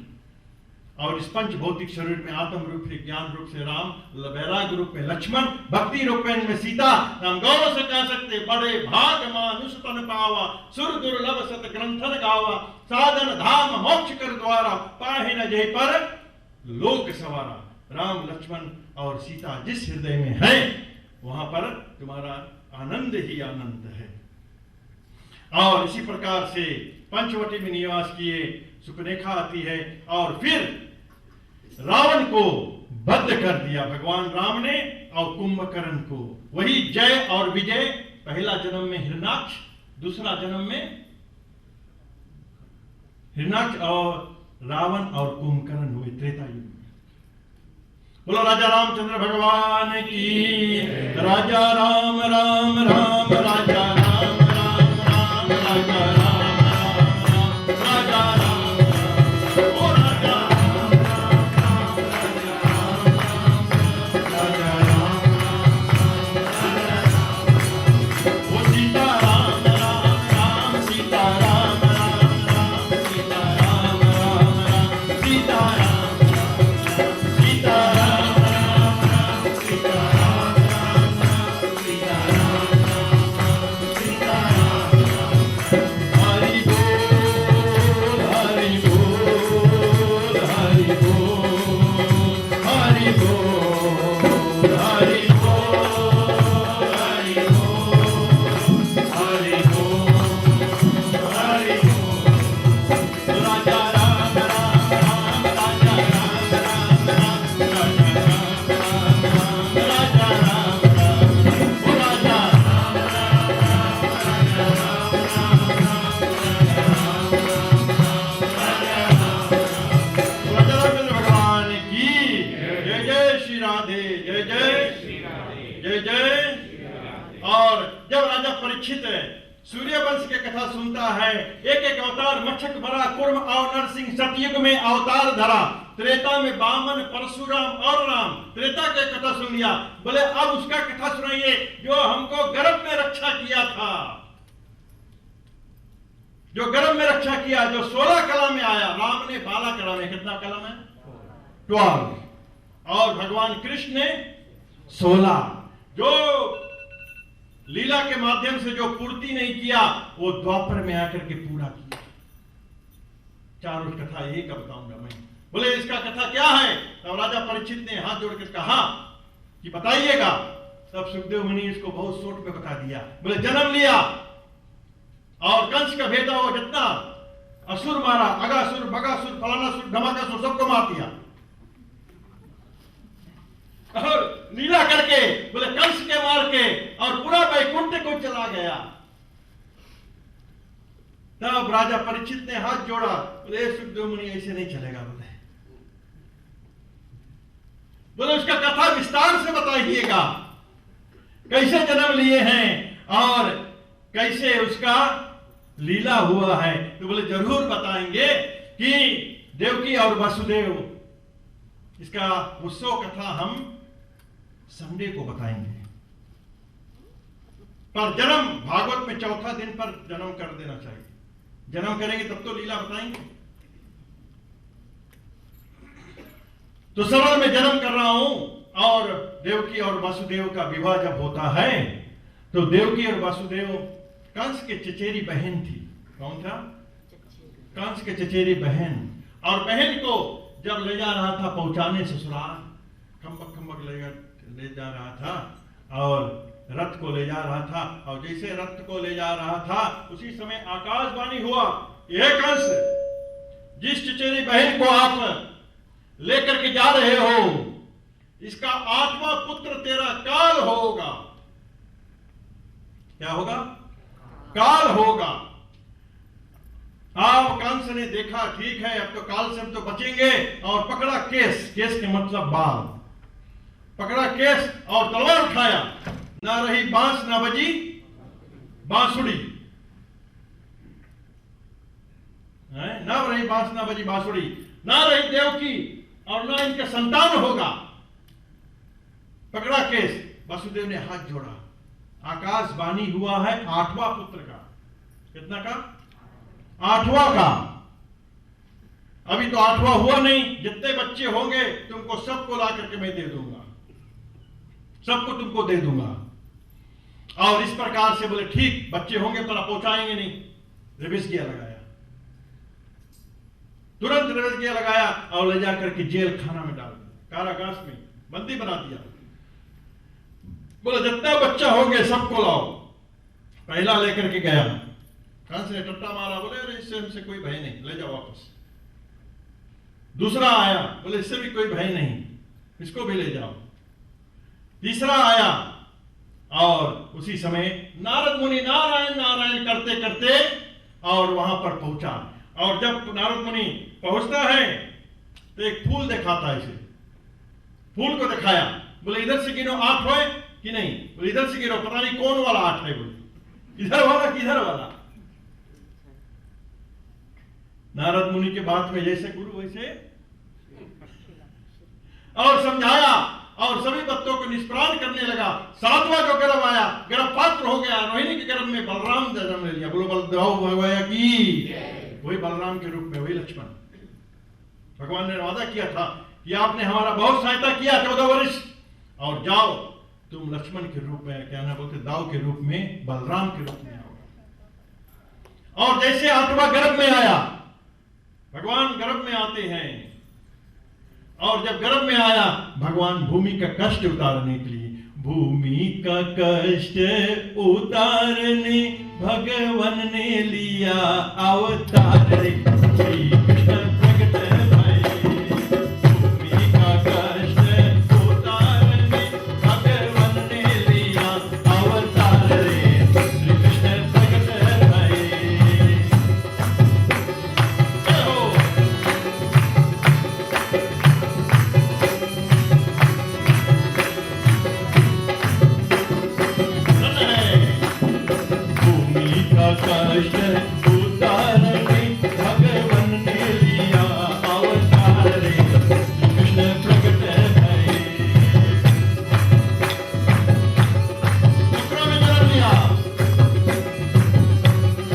और इस पंच भौतिक शरीर में आत्म रूप से, ज्ञान रूप से राम, वैराग रूप में लक्ष्मण, भक्ति रूप में सीता। हम गौरव से कह सकते, बड़े भाग मानुष तन पावा, सुर दुर्लभ सत ग्रंथन गावा, साधन धाम मोक्ष कर द्वारा, पाहे न जय पर लोक सवारा। राम लक्ष्मण और सीता जिस हृदय में है वहां पर तुम्हारा आनंद ही आनंद है। और इसी प्रकार से पंचवटी में निवास किए। सुपनेखा आती है और फिर रावण को बद्ध कर दिया भगवान राम ने, और कुंभकर्ण को। वही जय और विजय, पहला जन्म में हिरणाक्ष, दूसरा जन्म में हिरणाक्ष और रावण और कुंभकर्ण हुए त्रेता युग में। बोलो राजा रामचंद्र भगवान की। राजा राम राम राम, राजा राम राम राम, राजा राम राम राम, राजा राम राम, ओ राजा राम राम राम, राजा राम राम, ओ सीता राम राम राम, सीता राम राम राम, सीता राम राम राम, सीता राम राम, सीता परीक्षित सूर्य वंश के कथा सुनता है। एक एक अवतार मच्छक भरा कुर्म और नरसिंह सतयुग में अवतार धरा। त्रेता में वामन परशुराम और राम। त्रेता के कथा सुन लिया, बोले अब उसका कथा सुनाइए जो हमको गर्भ में रक्षा किया था, जो गर्भ में रक्षा किया, जो 16 कला में आया। राम ने 12 कला में, कितना कला में? 12। और भगवान कृष्ण ने 16। जो लीला के माध्यम से जो पूर्ति नहीं किया वो द्वापर में आकर के पूरा किया। चारों कथा यही का बताऊंगा मैं। बोले इसका कथा क्या है? तब राजा परीक्षित ने हाथ जोड़कर कहा कि बताइएगा। तब सुखदेव मुनि इसको बहुत शॉर्ट में बता दिया। बोले जन्म लिया और कंस का भेदा हुआ जितना असुर मारा, अगासुर बगासुर फलानासुर धमाकासुर सबको मार दिया। और लीला करके बोले कंस के मार के और पूरा वैकुंठ को चला गया। तब राजा परीक्षित ने हाथ जोड़ा, बोले सुखदेव मुनि ऐसे नहीं चलेगा। बोले उसका कथा विस्तार से बताइएगा, कैसे जन्म लिए हैं और कैसे उसका लीला हुआ है। तो बोले जरूर बताएंगे कि देवकी और वसुदेव, इसका उत्सव कथा हम संडे को बताएंगे। पर जन्म भागवत में चौथा दिन पर जन्म कर देना चाहिए। जन्म करेंगे तब तो लीला बताएंगे। तो सरल में जन्म कर रहा हूं और देवकी और वासुदेव का विवाह जब होता है तो देवकी और वासुदेव कंस के चचेरी बहन थी। कौन था? कंस के चचेरी बहन। और बहन को जब ले जा रहा था पहुंचाने ससुराल, खम्बक खम्बक ले जा रहा था और रथ को ले जा रहा था। और जैसे रथ को ले जा रहा था उसी समय आकाशवाणी हुआ, यह कंस, जिस चचेरी बहन को आप लेकर के जा रहे हो इसका 8वां पुत्र तेरा काल होगा। क्या होगा? काल होगा। अब कंस ने देखा ठीक है अब तो काल से हम तो बचेंगे, और पकड़ा केस, केस के मतलब बाल, पकड़ा केस और तलवार उठाया। ना रही बांस ना बजी बांसुरी, ना रही बांस ना बजी बांसुरी, ना रही देवकी और ना इनका संतान होगा। पकड़ा केस, वासुदेव ने हाथ जोड़ा, आकाशवाणी हुआ है 8वां पुत्र का। कितना का? 8वां का। अभी तो 8वां हुआ नहीं, जितने बच्चे होंगे तुमको सबको ला करके मैं दे दूंगा, सबको तुमको दे दूंगा। और इस प्रकार से बोले ठीक, बच्चे होंगे तो पहुंचाएंगे नहीं। रिविस्किया लगाया, तुरंत रिविस्किया लगाया और ले जाकर के जेल खाना में डाल दिया, कारागार में बंदी बना दिया। बोले जितना बच्चा होंगे सबको लाओ। पहला लेकर के गया, कंस ने टट्टा मारा, बोले अरे इससे हमसे कोई भय नहीं, ले जाओ वापस। दूसरा आया, बोले इससे भी कोई भय नहीं, इसको भी ले जाओ। तीसरा आया और उसी समय नारद मुनि नारायण नारायण करते करते और वहां पर पहुंचा। और जब नारद मुनि पहुंचता है तो एक फूल दिखाता है, इसे फूल को दिखाया, बोले इधर से गिनो 8 हुए कि नहीं, बोले इधर से गिनो, पता नहीं कौन वाला 8 है, बोले इधर वाला कि इधर वाला। नारद मुनि के बात में जैसे गुरु वैसे, और समझाया और सभी बच्चों को निष्प्राण करने लगा। 7वां जो गर्भ आया, गर्भपात्र हो गया, रोहिणी के गर्भ में बलराम जन्म ले लिया। बोलो बलदेव भगवाया की, वही बलराम के रूप में, वही लक्ष्मण। भगवान ने वादा किया था कि आपने हमारा बहुत सहायता किया 14 वर्ष, और जाओ तुम लक्ष्मण के रूप में, क्या ना बोलते, दाव के रूप में, बलराम के रूप में आओ। और जैसे 8वां गर्भ में आया, भगवान गर्भ में आते हैं, और जब गर्भ में आया भगवान भूमि का कष्ट उतारने के लिए, भूमि का कष्ट उतारने भगवान ने लिया अवतार रे, श्री कृष्ण प्रकट भये। भूमि का कष्ट उतारने भगवान ने लिया अवतार रे, श्री कृष्ण प्रकट भये। कष्ट उतारने भगवान ने लिया अवतार रे, कृष्ण प्रकट भये। पुत्रों में जन्म लिया,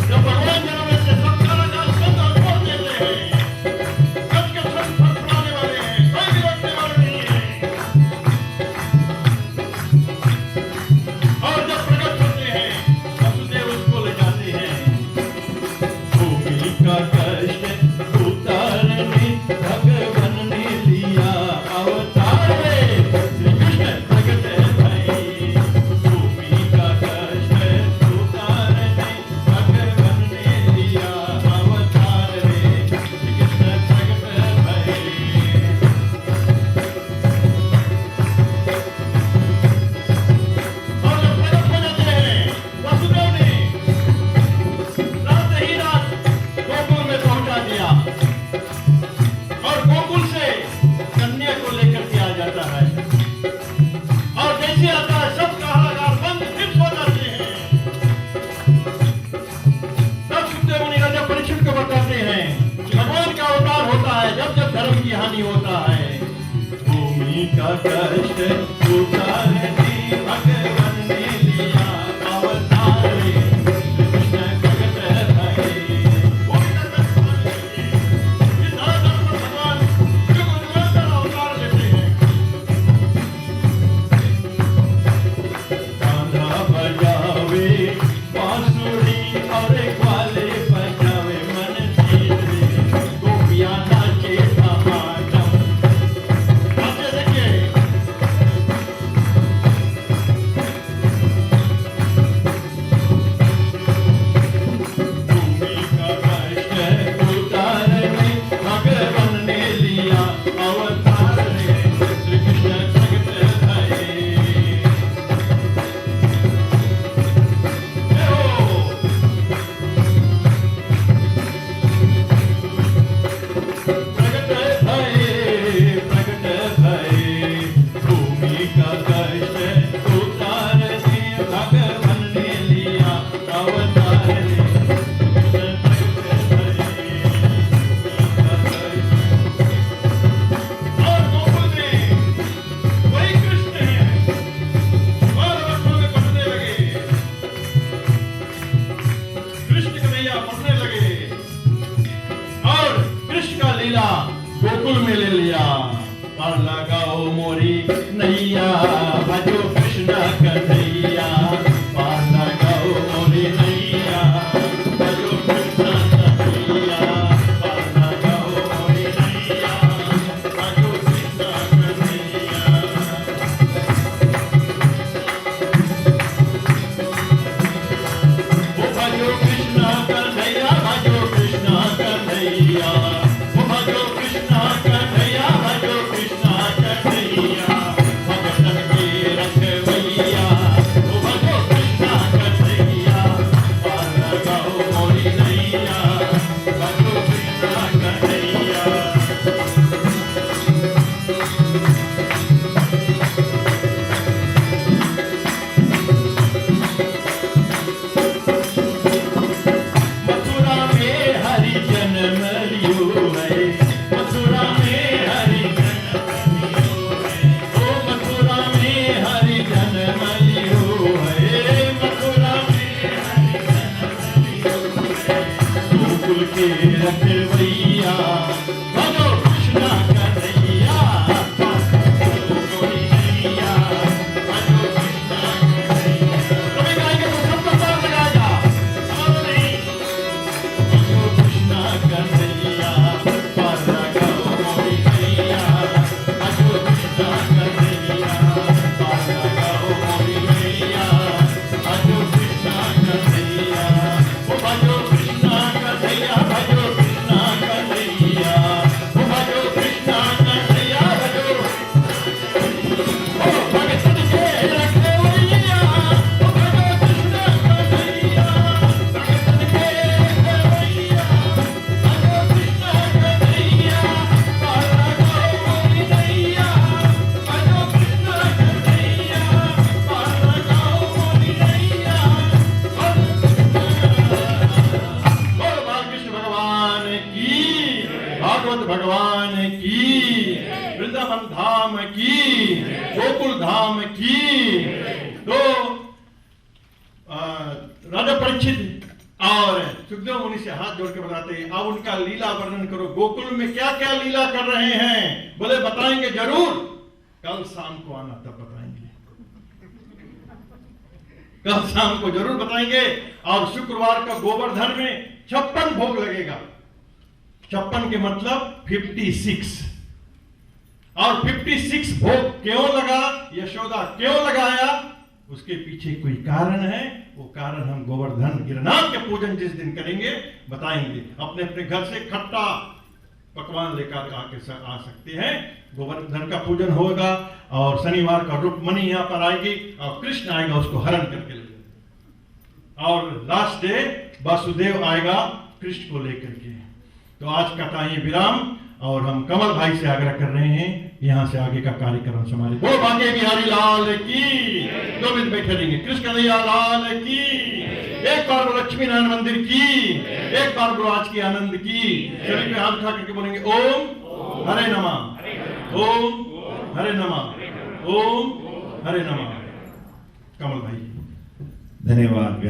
जब भगवान जन्म से सब कारागार बंद और छोड़ देते हैं, कच के छत फड़फड़ाने वाले हैं, कोई भी रोकने वाले नहीं है। और जब प्रकट होते हैं वासुदेव उसको ले जाते हैं। भूमि का कष्ट उतारने भगवान ने लिया अवतार रे, श्री कृष्ण प्रकट भये। भूमि का कष्ट उतारने भगवान ने लिया अवतार रे, श्री कृष्ण प्रकट भये। और जब प्रकट हो जाते हैं वासुदेव ने रात ही रात गोकुल में पहुंचा दिया, और गोकुल से कन्या को लेकर के आ जाता है। और जैसे आता है सब कारागार बंद फिर सो जाते हैं। तब सुखदेव मुनि राजा परीक्षित को बताते हैं कि भगवान का अवतार होता है जब जब धर्म की हानि होता है। भूमि का कष्ट उतारने भगवान ने लिया अवतार रे, कृष्ण प्रकट भये। भगवान अवतार लेते हैं। लीला गोकुल में ले लिया। पार लगाओ मोरी नैया भजो कृष्ण कन्हैया, पार लगाओ मोरी नैया भजो कृष्ण कन्हैया, पार लगाओ मोरी नैया भजो कृष्ण कन्हैया। ओ भजो कृष्ण कन्हैया, भजो कृष्ण कन्हैया, ओ भजो कृष्ण कन्हैया, भजो कृष्ण कन्हैया, भगतन के रखवैया, ओ भजो कृष्ण कन्हैया, पार लगाओ मोरी नैया भजो कृष्ण कन्हैया। मथुरा में हरि जन्म लियो है, मथुरा में हरि जन्म लियो है, ओ मथुरा में हरि जन्म लियो है, मथुरा में हरि जन्म लियो है, गोकुल के रखवैया भजो कृष्ण कन्हैया, भजो मोरी नैया भजो कृष्ण कन्हैया। कभी गाएंगे तो सबको ताल लगाएगा, और नहीं भजो कृष्ण कन्हैया, पार लगाओ मोरी नैया भजो कृष्ण कन्हैया, पार लगाओ मोरी नैया भजो कृष्ण कन्हैया, ओ भजो कृष्ण कन्हैया, भजो कृष्ण कन्हैया, ओ भजो कृष्ण कन्हैया, भजो ओ भगतन के रखवैया, ओ भजो कृष्ण कन्हैया, भगतन के रखवैया, भजो कृष्ण कन्हैया, पार लगाओ मोरी नैया भजो कृष्ण कन्हैया, पार लगाओ मोरी नैया बोलो बालकृष्ण भगवान की, भागवत भगवान की, वृंदावन धाम की, गोकुल धाम की। तो राजा परीक्षित और सुखदेव मुनि से हाथ जोड़ के बताते हैं, अब उनका लीला वर्णन करो, गोकुल में क्या क्या लीला कर रहे हैं। बोले बताएंगे जरूर, कल शाम को आना तब बताएंगे, कल शाम को जरूर बताएंगे। और शुक्रवार का गोवर्धन में 56 भोग लगेगा। 56 के मतलब 56, और 56 भोग क्यों लगा, यशोदा क्यों लगाया, उसके पीछे कोई कारण है। वो कारण हम गोवर्धन गिरनाथ के पूजन जिस दिन करेंगे बताएंगे। अपने अपने घर से खट्टा पकवान लेकर आ सकते हैं। गोवर्धन का पूजन होगा और शनिवार का रुक्मणी यहाँ पर आएगी और कृष्ण आएगा, उसको हरण करके ले जाएगा। और लास्ट डे वासुदेव आएगा कृष्ण को लेकर के। तो आज का था ये विराम, और हम कमल भाई से आग्रह कर रहे हैं यहाँ से आगे का कार्यक्रम संभाले। बोल बांके बिहारी लाल की, 2 मिनट बैठे रहेंगे। कृष्ण कन्हैया लाल की, एक बार बोलो लक्ष्मी नारायण मंदिर की, एक बार बोलो आज की आनंद की। शरीर पे हाथ उठा करके बोलेंगे ओम हरे नमः, ओम हरे नमः, ओम हरे नमः। कमल भाई धन्यवाद।